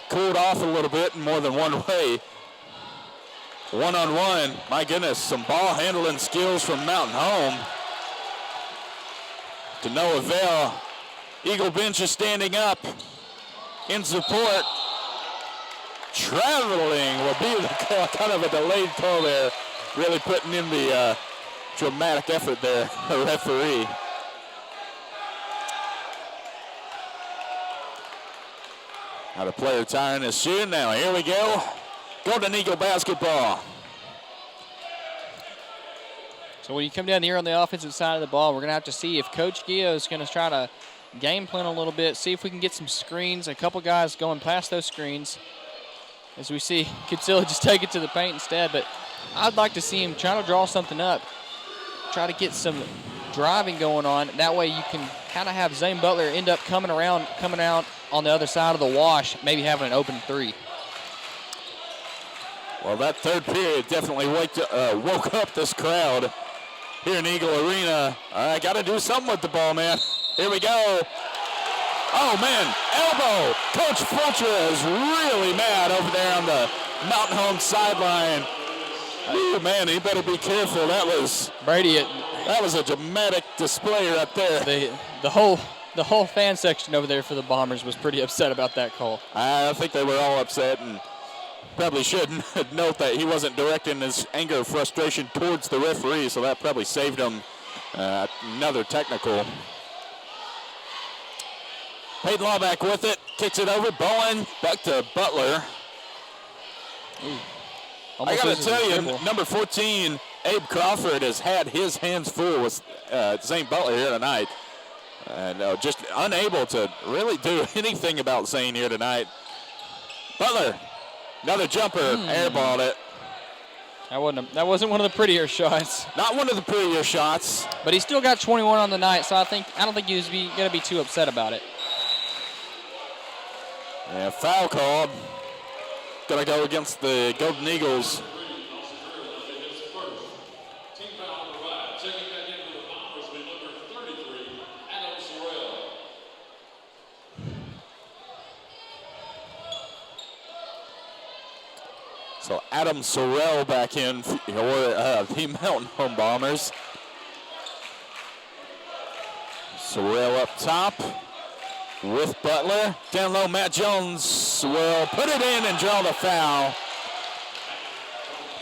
cooled off a little bit in more than one way. One-on-one, my goodness, some ball handling skills from Mountain Home. To no avail. Eagle bench is standing up in support. Traveling will be the call, kind of a delayed call there. Really putting in the dramatic effort there, the referee. Now the player tying his shoe. Now here we go. Golden Eagle basketball. So when you come down here on the offensive side of the ball, we're going to have to see if Coach Gio is going to try to game plan a little bit, see if we can get some screens, a couple guys going past those screens. As we see Kinsella just take it to the paint instead, but I'd like to see him try to draw something up, try to get some driving going on. That way you can kind of have Zane Butler end up coming out on the other side of the wash, maybe having an open three. Well, that third period definitely woke up this crowd here in Eagle Arena. I got to do something with the ball, man. Here we go. Oh, man, elbow. Coach Fulcher is really mad over there on the Mountain Home sideline. Ooh, man, he better be careful. That was Brady. That was a dramatic display right there. The whole fan section over there for the Bombers was pretty upset about that call. I think they were all upset, and probably should note that he wasn't directing his anger or frustration towards the referee, so that probably saved him another technical. Peyton Lawback with it, kicks it over. Bowen back to Butler. I got to tell you, number 14, Abe Crawford, has had his hands full with Zane Butler here tonight. And just unable to really do anything about Zane here tonight. Butler, another jumper, airballed it. That wasn't one of the prettier shots. Not one of the prettier shots. But he still got 21 on the night, so I don't think he was going to be too upset about it. Yeah, foul called. Gonna go against the Golden Eagles. So Adam Sorrell back in for the Mountain Home Bombers. Sorrell up top with Butler. Down low, Matt Jones will put it in and draw the foul.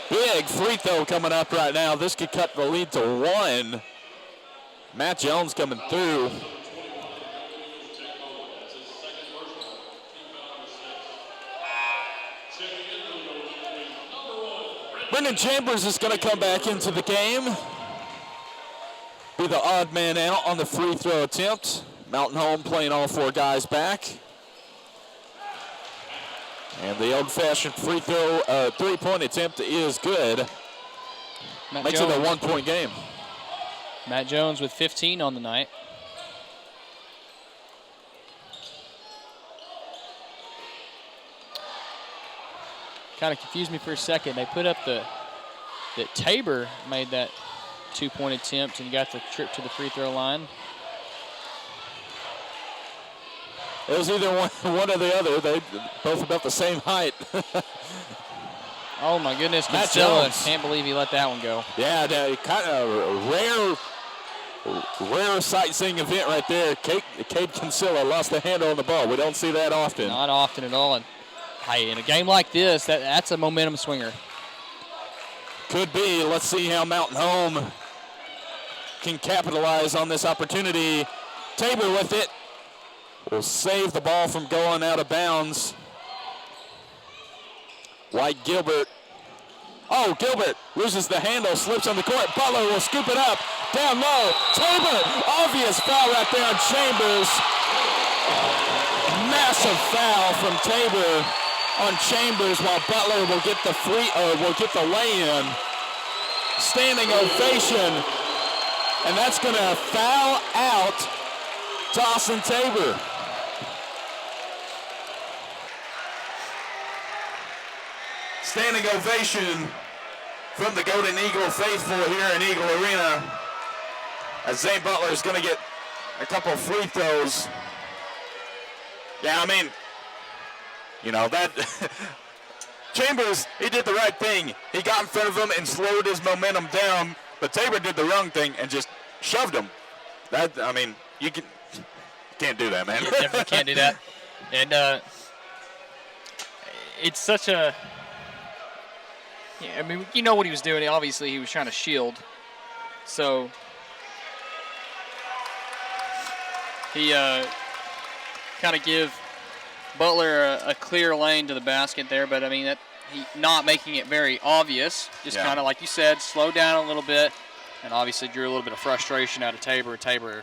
Big free throw coming up right now. This could cut the lead to 1. Matt Jones coming through. Brendan Chambers is going to come back into the game. Be the odd man out on the free throw attempt. Mountain Home playing all 4 guys back. And the old-fashioned free throw, 3-point attempt is good. Makes it a 1-point game. Matt Jones with 15 on the night. Kind of confused me for a second. They put up that Tabor made that 2-point attempt and got the trip to the free throw line. It was either one or the other. They both about the same height. Oh my goodness, Matt Kinsella, Jones. can't believe he let that one go. Yeah, kind of a rare sightseeing event right there. Cade Kinsella lost the handle on the ball. We don't see that often. Not often at all. And hey, in a game like this, that's a momentum swinger. Could be. Let's see how Mountain Home can capitalize on this opportunity. Tabor with it. Will save the ball from going out of bounds. White Gilbert. Oh, Gilbert loses the handle, slips on the court. Butler will scoop it up. Down low. Tabor. Obvious foul right there on Chambers. Massive foul from Tabor on Chambers, while Butler will get the lay-in. Standing ovation. And that's going to foul out Dawson Tabor. Standing ovation from the Golden Eagle faithful here in Eagle Arena, as Zane Butler is going to get a couple free throws. Yeah, I mean, you know, that Chambers, he did the right thing. He got in front of him and slowed his momentum down, but Tabor did the wrong thing and just shoved him. That, I mean, you can't do that, man. You definitely can't do that. And it's such a... Yeah, I mean, you know what he was doing. Obviously, he was trying to shield. So he kind of give Butler a clear lane to the basket there. But, I mean, he not making it very obvious. Just kind of, like you said, slowed down a little bit. And obviously drew a little bit of frustration out of Tabor. Tabor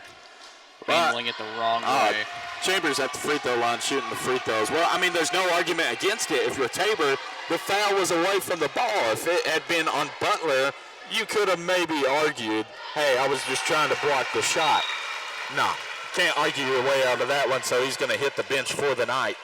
handling it the wrong way. Chambers at the free throw line shooting the free throws. Well, I mean, there's no argument against it. If you're Tabor, the foul was away from the ball. If it had been on Butler, you could have maybe argued, hey, I was just trying to block the shot. No, can't argue your way out of that one, so he's going to hit the bench for the night.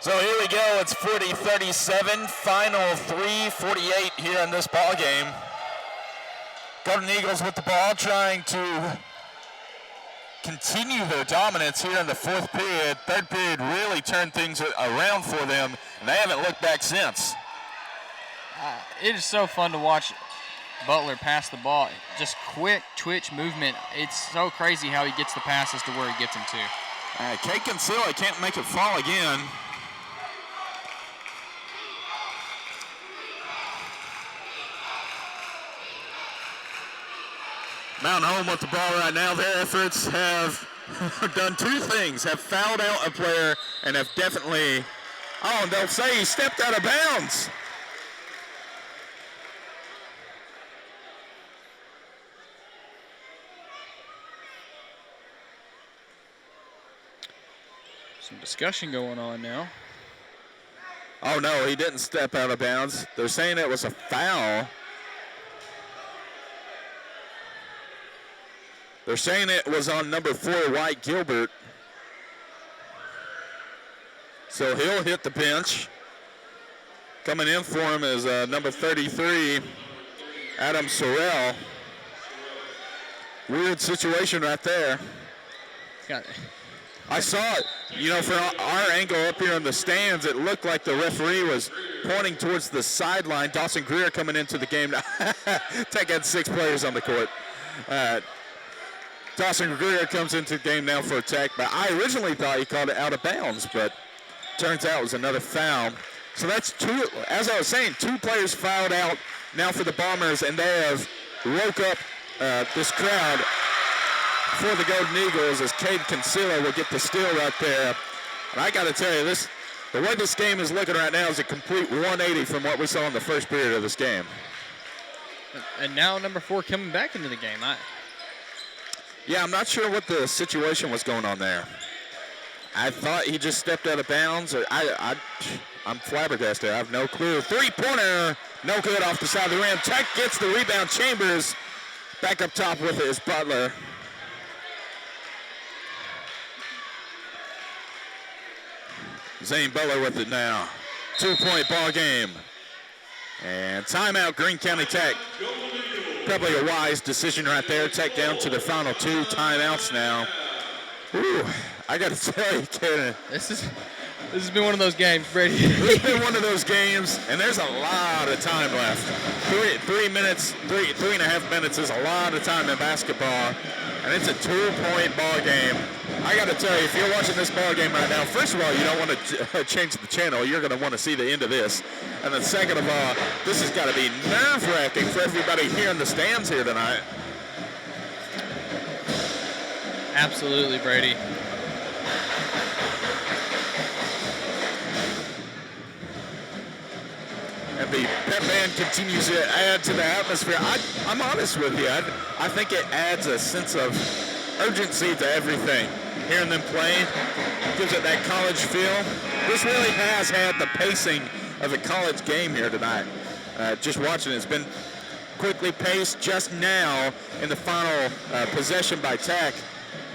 So here we go. It's 40-37, final 3:48 here in this ball game. Golden Eagles with the ball, trying to continue their dominance here in the fourth period. Third period really turned things around for them, and they haven't looked back since. It is so fun to watch Butler pass the ball. Just quick twitch movement. It's so crazy how he gets the passes to where he gets them to. Kate Kinsella can't make it fall again. Mount Home with the ball right now. Their efforts have done two things, have fouled out a player and have definitely, they'll say he stepped out of bounds. Some discussion going on now. Oh no, he didn't step out of bounds. They're saying it was a foul. They're saying it was on number 4, White Gilbert. So he'll hit the bench. Coming in for him is number 33, Adam Sorrell. Weird situation right there. Got it. I saw it. From our angle up here in the stands, it looked like the referee was pointing towards the sideline. Dawson Greer coming into the game. Tech had 6 players on the court. Dawson Greer comes into the game now for Tech, but I originally thought he called it out of bounds, but turns out it was another foul. So that's 2, as I was saying, 2 players fouled out now for the Bombers, and they have woke up this crowd for the Golden Eagles as Cade Kinsella will get the steal right there. And I got to tell you, the way this game is looking right now is a complete 180 from what we saw in the first period of this game. And now number 4 coming back into the game. Yeah, I'm not sure what the situation was going on there. I thought he just stepped out of bounds. I'm flabbergasted. I have no clue. 3-pointer, no good off the side of the rim. Tech gets the rebound. Chambers back up top with it is Butler. Zane Butler with it now. 2-point ball game. And timeout, Greene County Tech. Probably a wise decision right there. Tech down to the final 2 timeouts now. Ooh, I got to tell you, Kaden. This has been one of those games, Brady. It's been one of those games, and there's a lot of time left. 3.5 minutes is a lot of time in basketball, and it's a 2-point ball game. I got to tell you, if you're watching this ball game right now, first of all, you don't want to change the channel. You're going to want to see the end of this. And then second of all, this has got to be nerve-wracking for everybody here in the stands here tonight. Absolutely, Brady. And the pep band continues to add to the atmosphere. I'm honest with you. I think it adds a sense of urgency to everything. Hearing them play gives it that college feel. This really has had the pacing of a college game here tonight. Just watching it, it's been quickly paced. Just now in the final possession by Tech,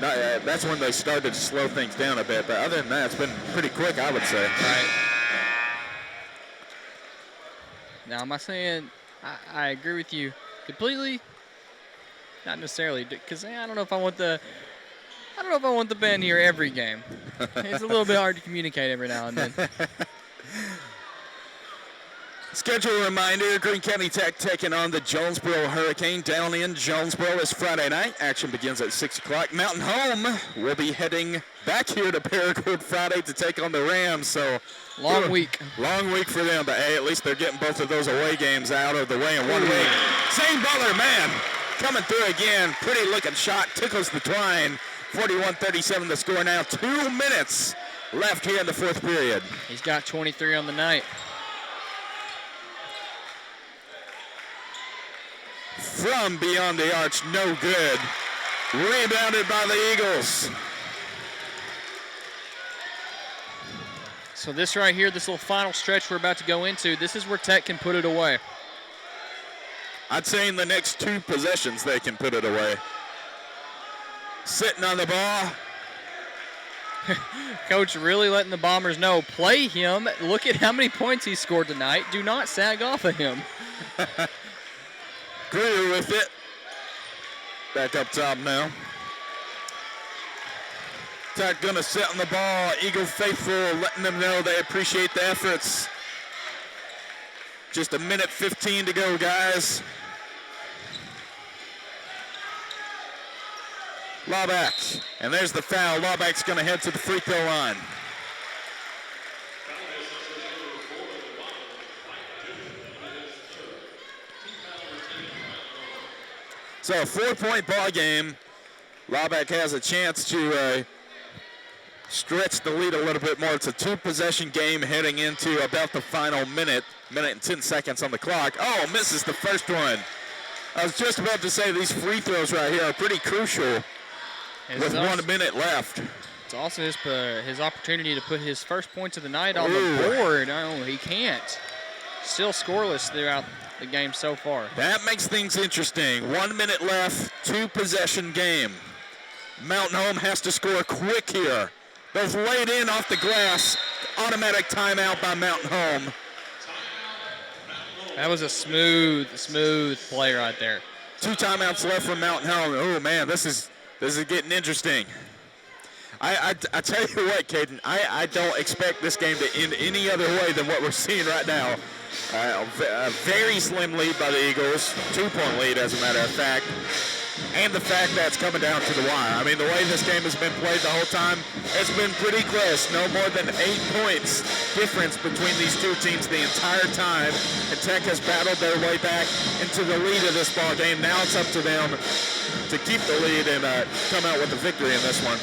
that's when they started to slow things down a bit. But other than that, it's been pretty quick, I would say. Right. Now, am I saying I agree with you completely? Not necessarily, because I don't know if I want the band here every game. It's a little bit hard to communicate every now and then. Schedule reminder, Greene County Tech taking on the Jonesboro Hurricane down in Jonesboro this Friday night. Action begins at 6 o'clock. Mountain Home will be heading back here to Paragould Friday to take on the Rams. So long week. Long week for them, but hey, at least they're getting both of those away games out of the way in 1 week. Zane Butler, man, coming through again. Pretty looking shot, tickles the twine. 41-37 the score now. 2 minutes left here in the fourth period. He's got 23 on the night. From beyond the arch, no good. Rebounded by the Eagles. So this right here, this little final stretch we're about to go into, this is where Tech can put it away. I'd say in the next 2 possessions they can put it away. Sitting on the ball. Coach really letting the Bombers know, play him. Look at how many points he scored tonight. Do not sag off of him. Greer with it. Back up top now. Tech gonna sit on the ball. Eagle faithful, letting them know they appreciate the efforts. Just a minute 15 to go, guys. Lawback, and there's the foul. Lawback's gonna head to the free throw line. So a 4-point ball game. Lawback has a chance to stretch the lead a little bit more. It's a 2-possession game heading into about the final minute and 10 seconds on the clock. Oh, misses the first one. I was just about to say these free throws right here are pretty crucial with 1 minute left. It's also his opportunity to put his first points of the night on the board. Oh, he can't. Still scoreless throughout the game so far. That makes things interesting. 1 minute left, 2-possession game. Mountain Home has to score quick here. They've laid in off the glass. Automatic timeout by Mountain Home. That was a smooth play right there. 2 timeouts left from Mountain Home. Oh man, this is getting interesting. I tell you what, Caden, I don't expect this game to end any other way than what we're seeing right now. A very slim lead by the Eagles, 2-point lead as a matter of fact. And the fact that it's coming down to the wire. I mean, the way this game has been played the whole time, it's been pretty close. No more than 8 points difference between these two teams the entire time. And Tech has battled their way back into the lead of this ball game. Now it's up to them to keep the lead and come out with a victory in this one.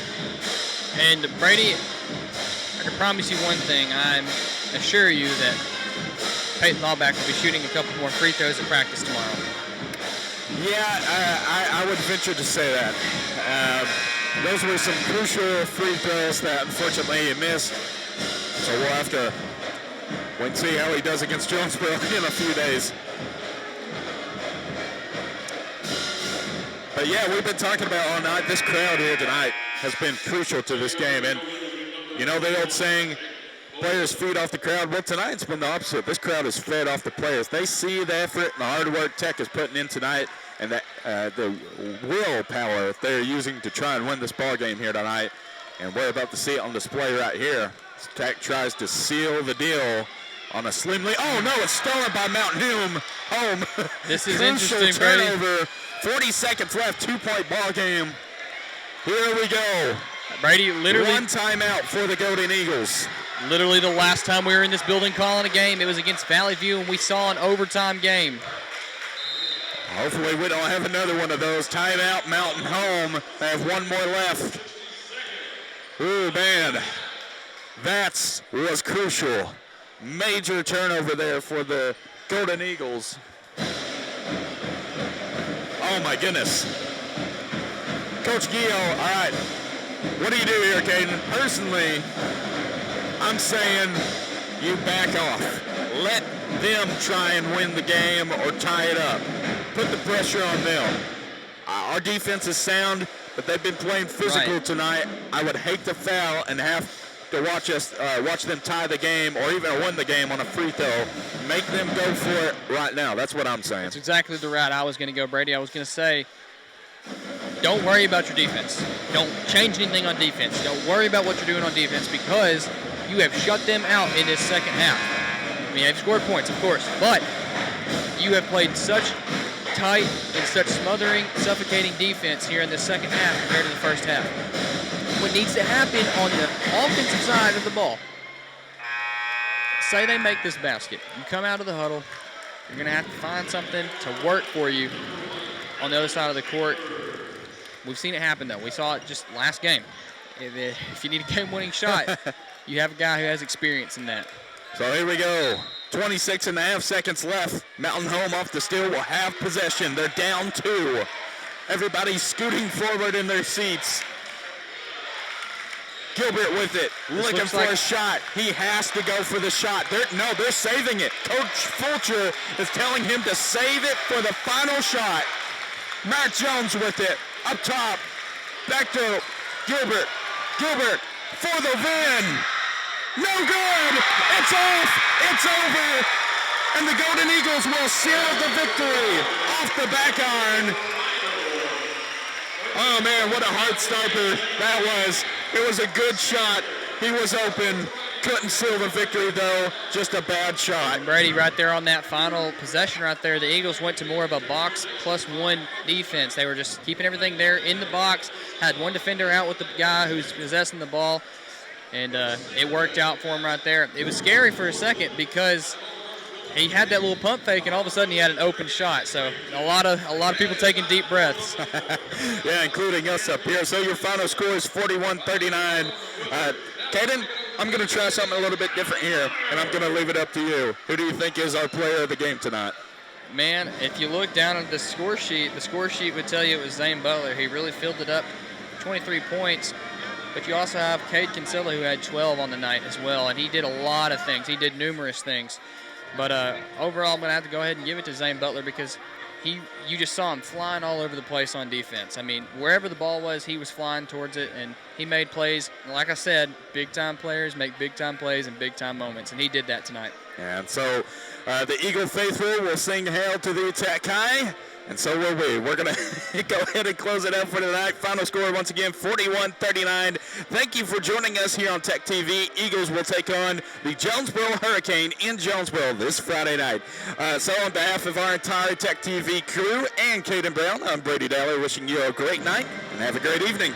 And Brady, I can promise you one thing. I assure you that Peyton Lawback will be shooting a couple more free throws at practice tomorrow. Yeah, I would venture to say that. Those were some crucial free throws that unfortunately he missed. So we'll have to wait and see how he does against Jonesboro in a few days. But yeah, we've been talking about all night. This crowd here tonight has been crucial to this game. And you know the old saying, players feed off the crowd. Well, tonight's been the opposite. This crowd is fed off the players. They see the effort and the hard work Tech is putting in tonight, and that the willpower they're using to try and win this ball game here tonight. And we're about to see it on display right here. Tech tries to seal the deal on a slim lead. Oh no, it's stolen by Mountain Home. This is interesting, turnover. Brady. 40 seconds left, 2-point ball game. Here we go. Brady, literally 1 timeout for the Golden Eagles. Literally the last time we were in this building calling a game, it was against Valley View, and we saw an overtime game. Hopefully we don't have another one of those. Timeout, Mountain Home. They have 1 more left. Ooh, man. That was crucial. Major turnover there for the Golden Eagles. Oh, my goodness. Coach Gio, all right. What do you do here, Caden? Personally, I'm saying you back off. Let them try and win the game or tie it up. Put the pressure on them. Our defense is sound, but they've been playing physical tonight. I would hate to foul and have to watch them tie the game or even win the game on a free throw. Make them go for it right now. That's what I'm saying. That's exactly the route I was going to go, Brady. I was going to say, don't worry about your defense. Don't change anything on defense. Don't worry about what you're doing on defense because you have shut them out in this second half. I mean, they've scored points, of course, but you have played such tight and such smothering, suffocating defense here in the second half compared to the first half. What needs to happen on the offensive side of the ball, say they make this basket. You come out of the huddle, you're going to have to find something to work for you on the other side of the court. We've seen it happen, though. We saw it just last game. If you need a game-winning shot, you have a guy who has experience in that. So here we go. 26 and a half seconds left. Mountain Home off the steal will have possession. They're down 2. Everybody's scooting forward in their seats. Gilbert with it, looking for a shot. He has to go for the shot. They're saving it. Coach Fulcher is telling him to save it for the final shot. Matt Jones with it, up top. Back to Gilbert. Gilbert for the win. No good. It's off. It's over. And the Golden Eagles will seal the victory off the back iron. Oh, man, what a heart stopper that was. It was a good shot. He was open. Couldn't seal the victory, though. Just a bad shot. And Brady, right there on that final possession right there, the Eagles went to more of a box plus one defense. They were just keeping everything there in the box, had one defender out with the guy who's possessing the ball, and it worked out for him right there. It was scary for a second because he had that little pump fake, and all of a sudden he had an open shot. So a lot of people taking deep breaths. Yeah, including us up here. So your final score is 41-39. Caden, I'm going to try something a little bit different here, and I'm going to leave it up to you. Who do you think is our player of the game tonight? Man, if you look down at the score sheet would tell you it was Zane Butler. He really filled it up, 23 points. But you also have Cade Kinsella, who had 12 on the night as well, and he did a lot of things. He did numerous things. But overall, I'm going to have to go ahead and give it to Zane Butler because you just saw him flying all over the place on defense. I mean, wherever the ball was, he was flying towards it, and he made plays. And like I said, big-time players make big-time plays in big-time moments, and he did that tonight. And so the Eagle faithful will sing hail to the attack high, and so will we. We're going to go ahead and close it out for tonight. Final score, once again, 41-39. Thank you for joining us here on Tech TV. Eagles will take on the Jonesboro Hurricane in Jonesboro this Friday night. So on behalf of our entire Tech TV crew and Caden Brown, I'm Brady Dowler wishing you a great night and have a great evening.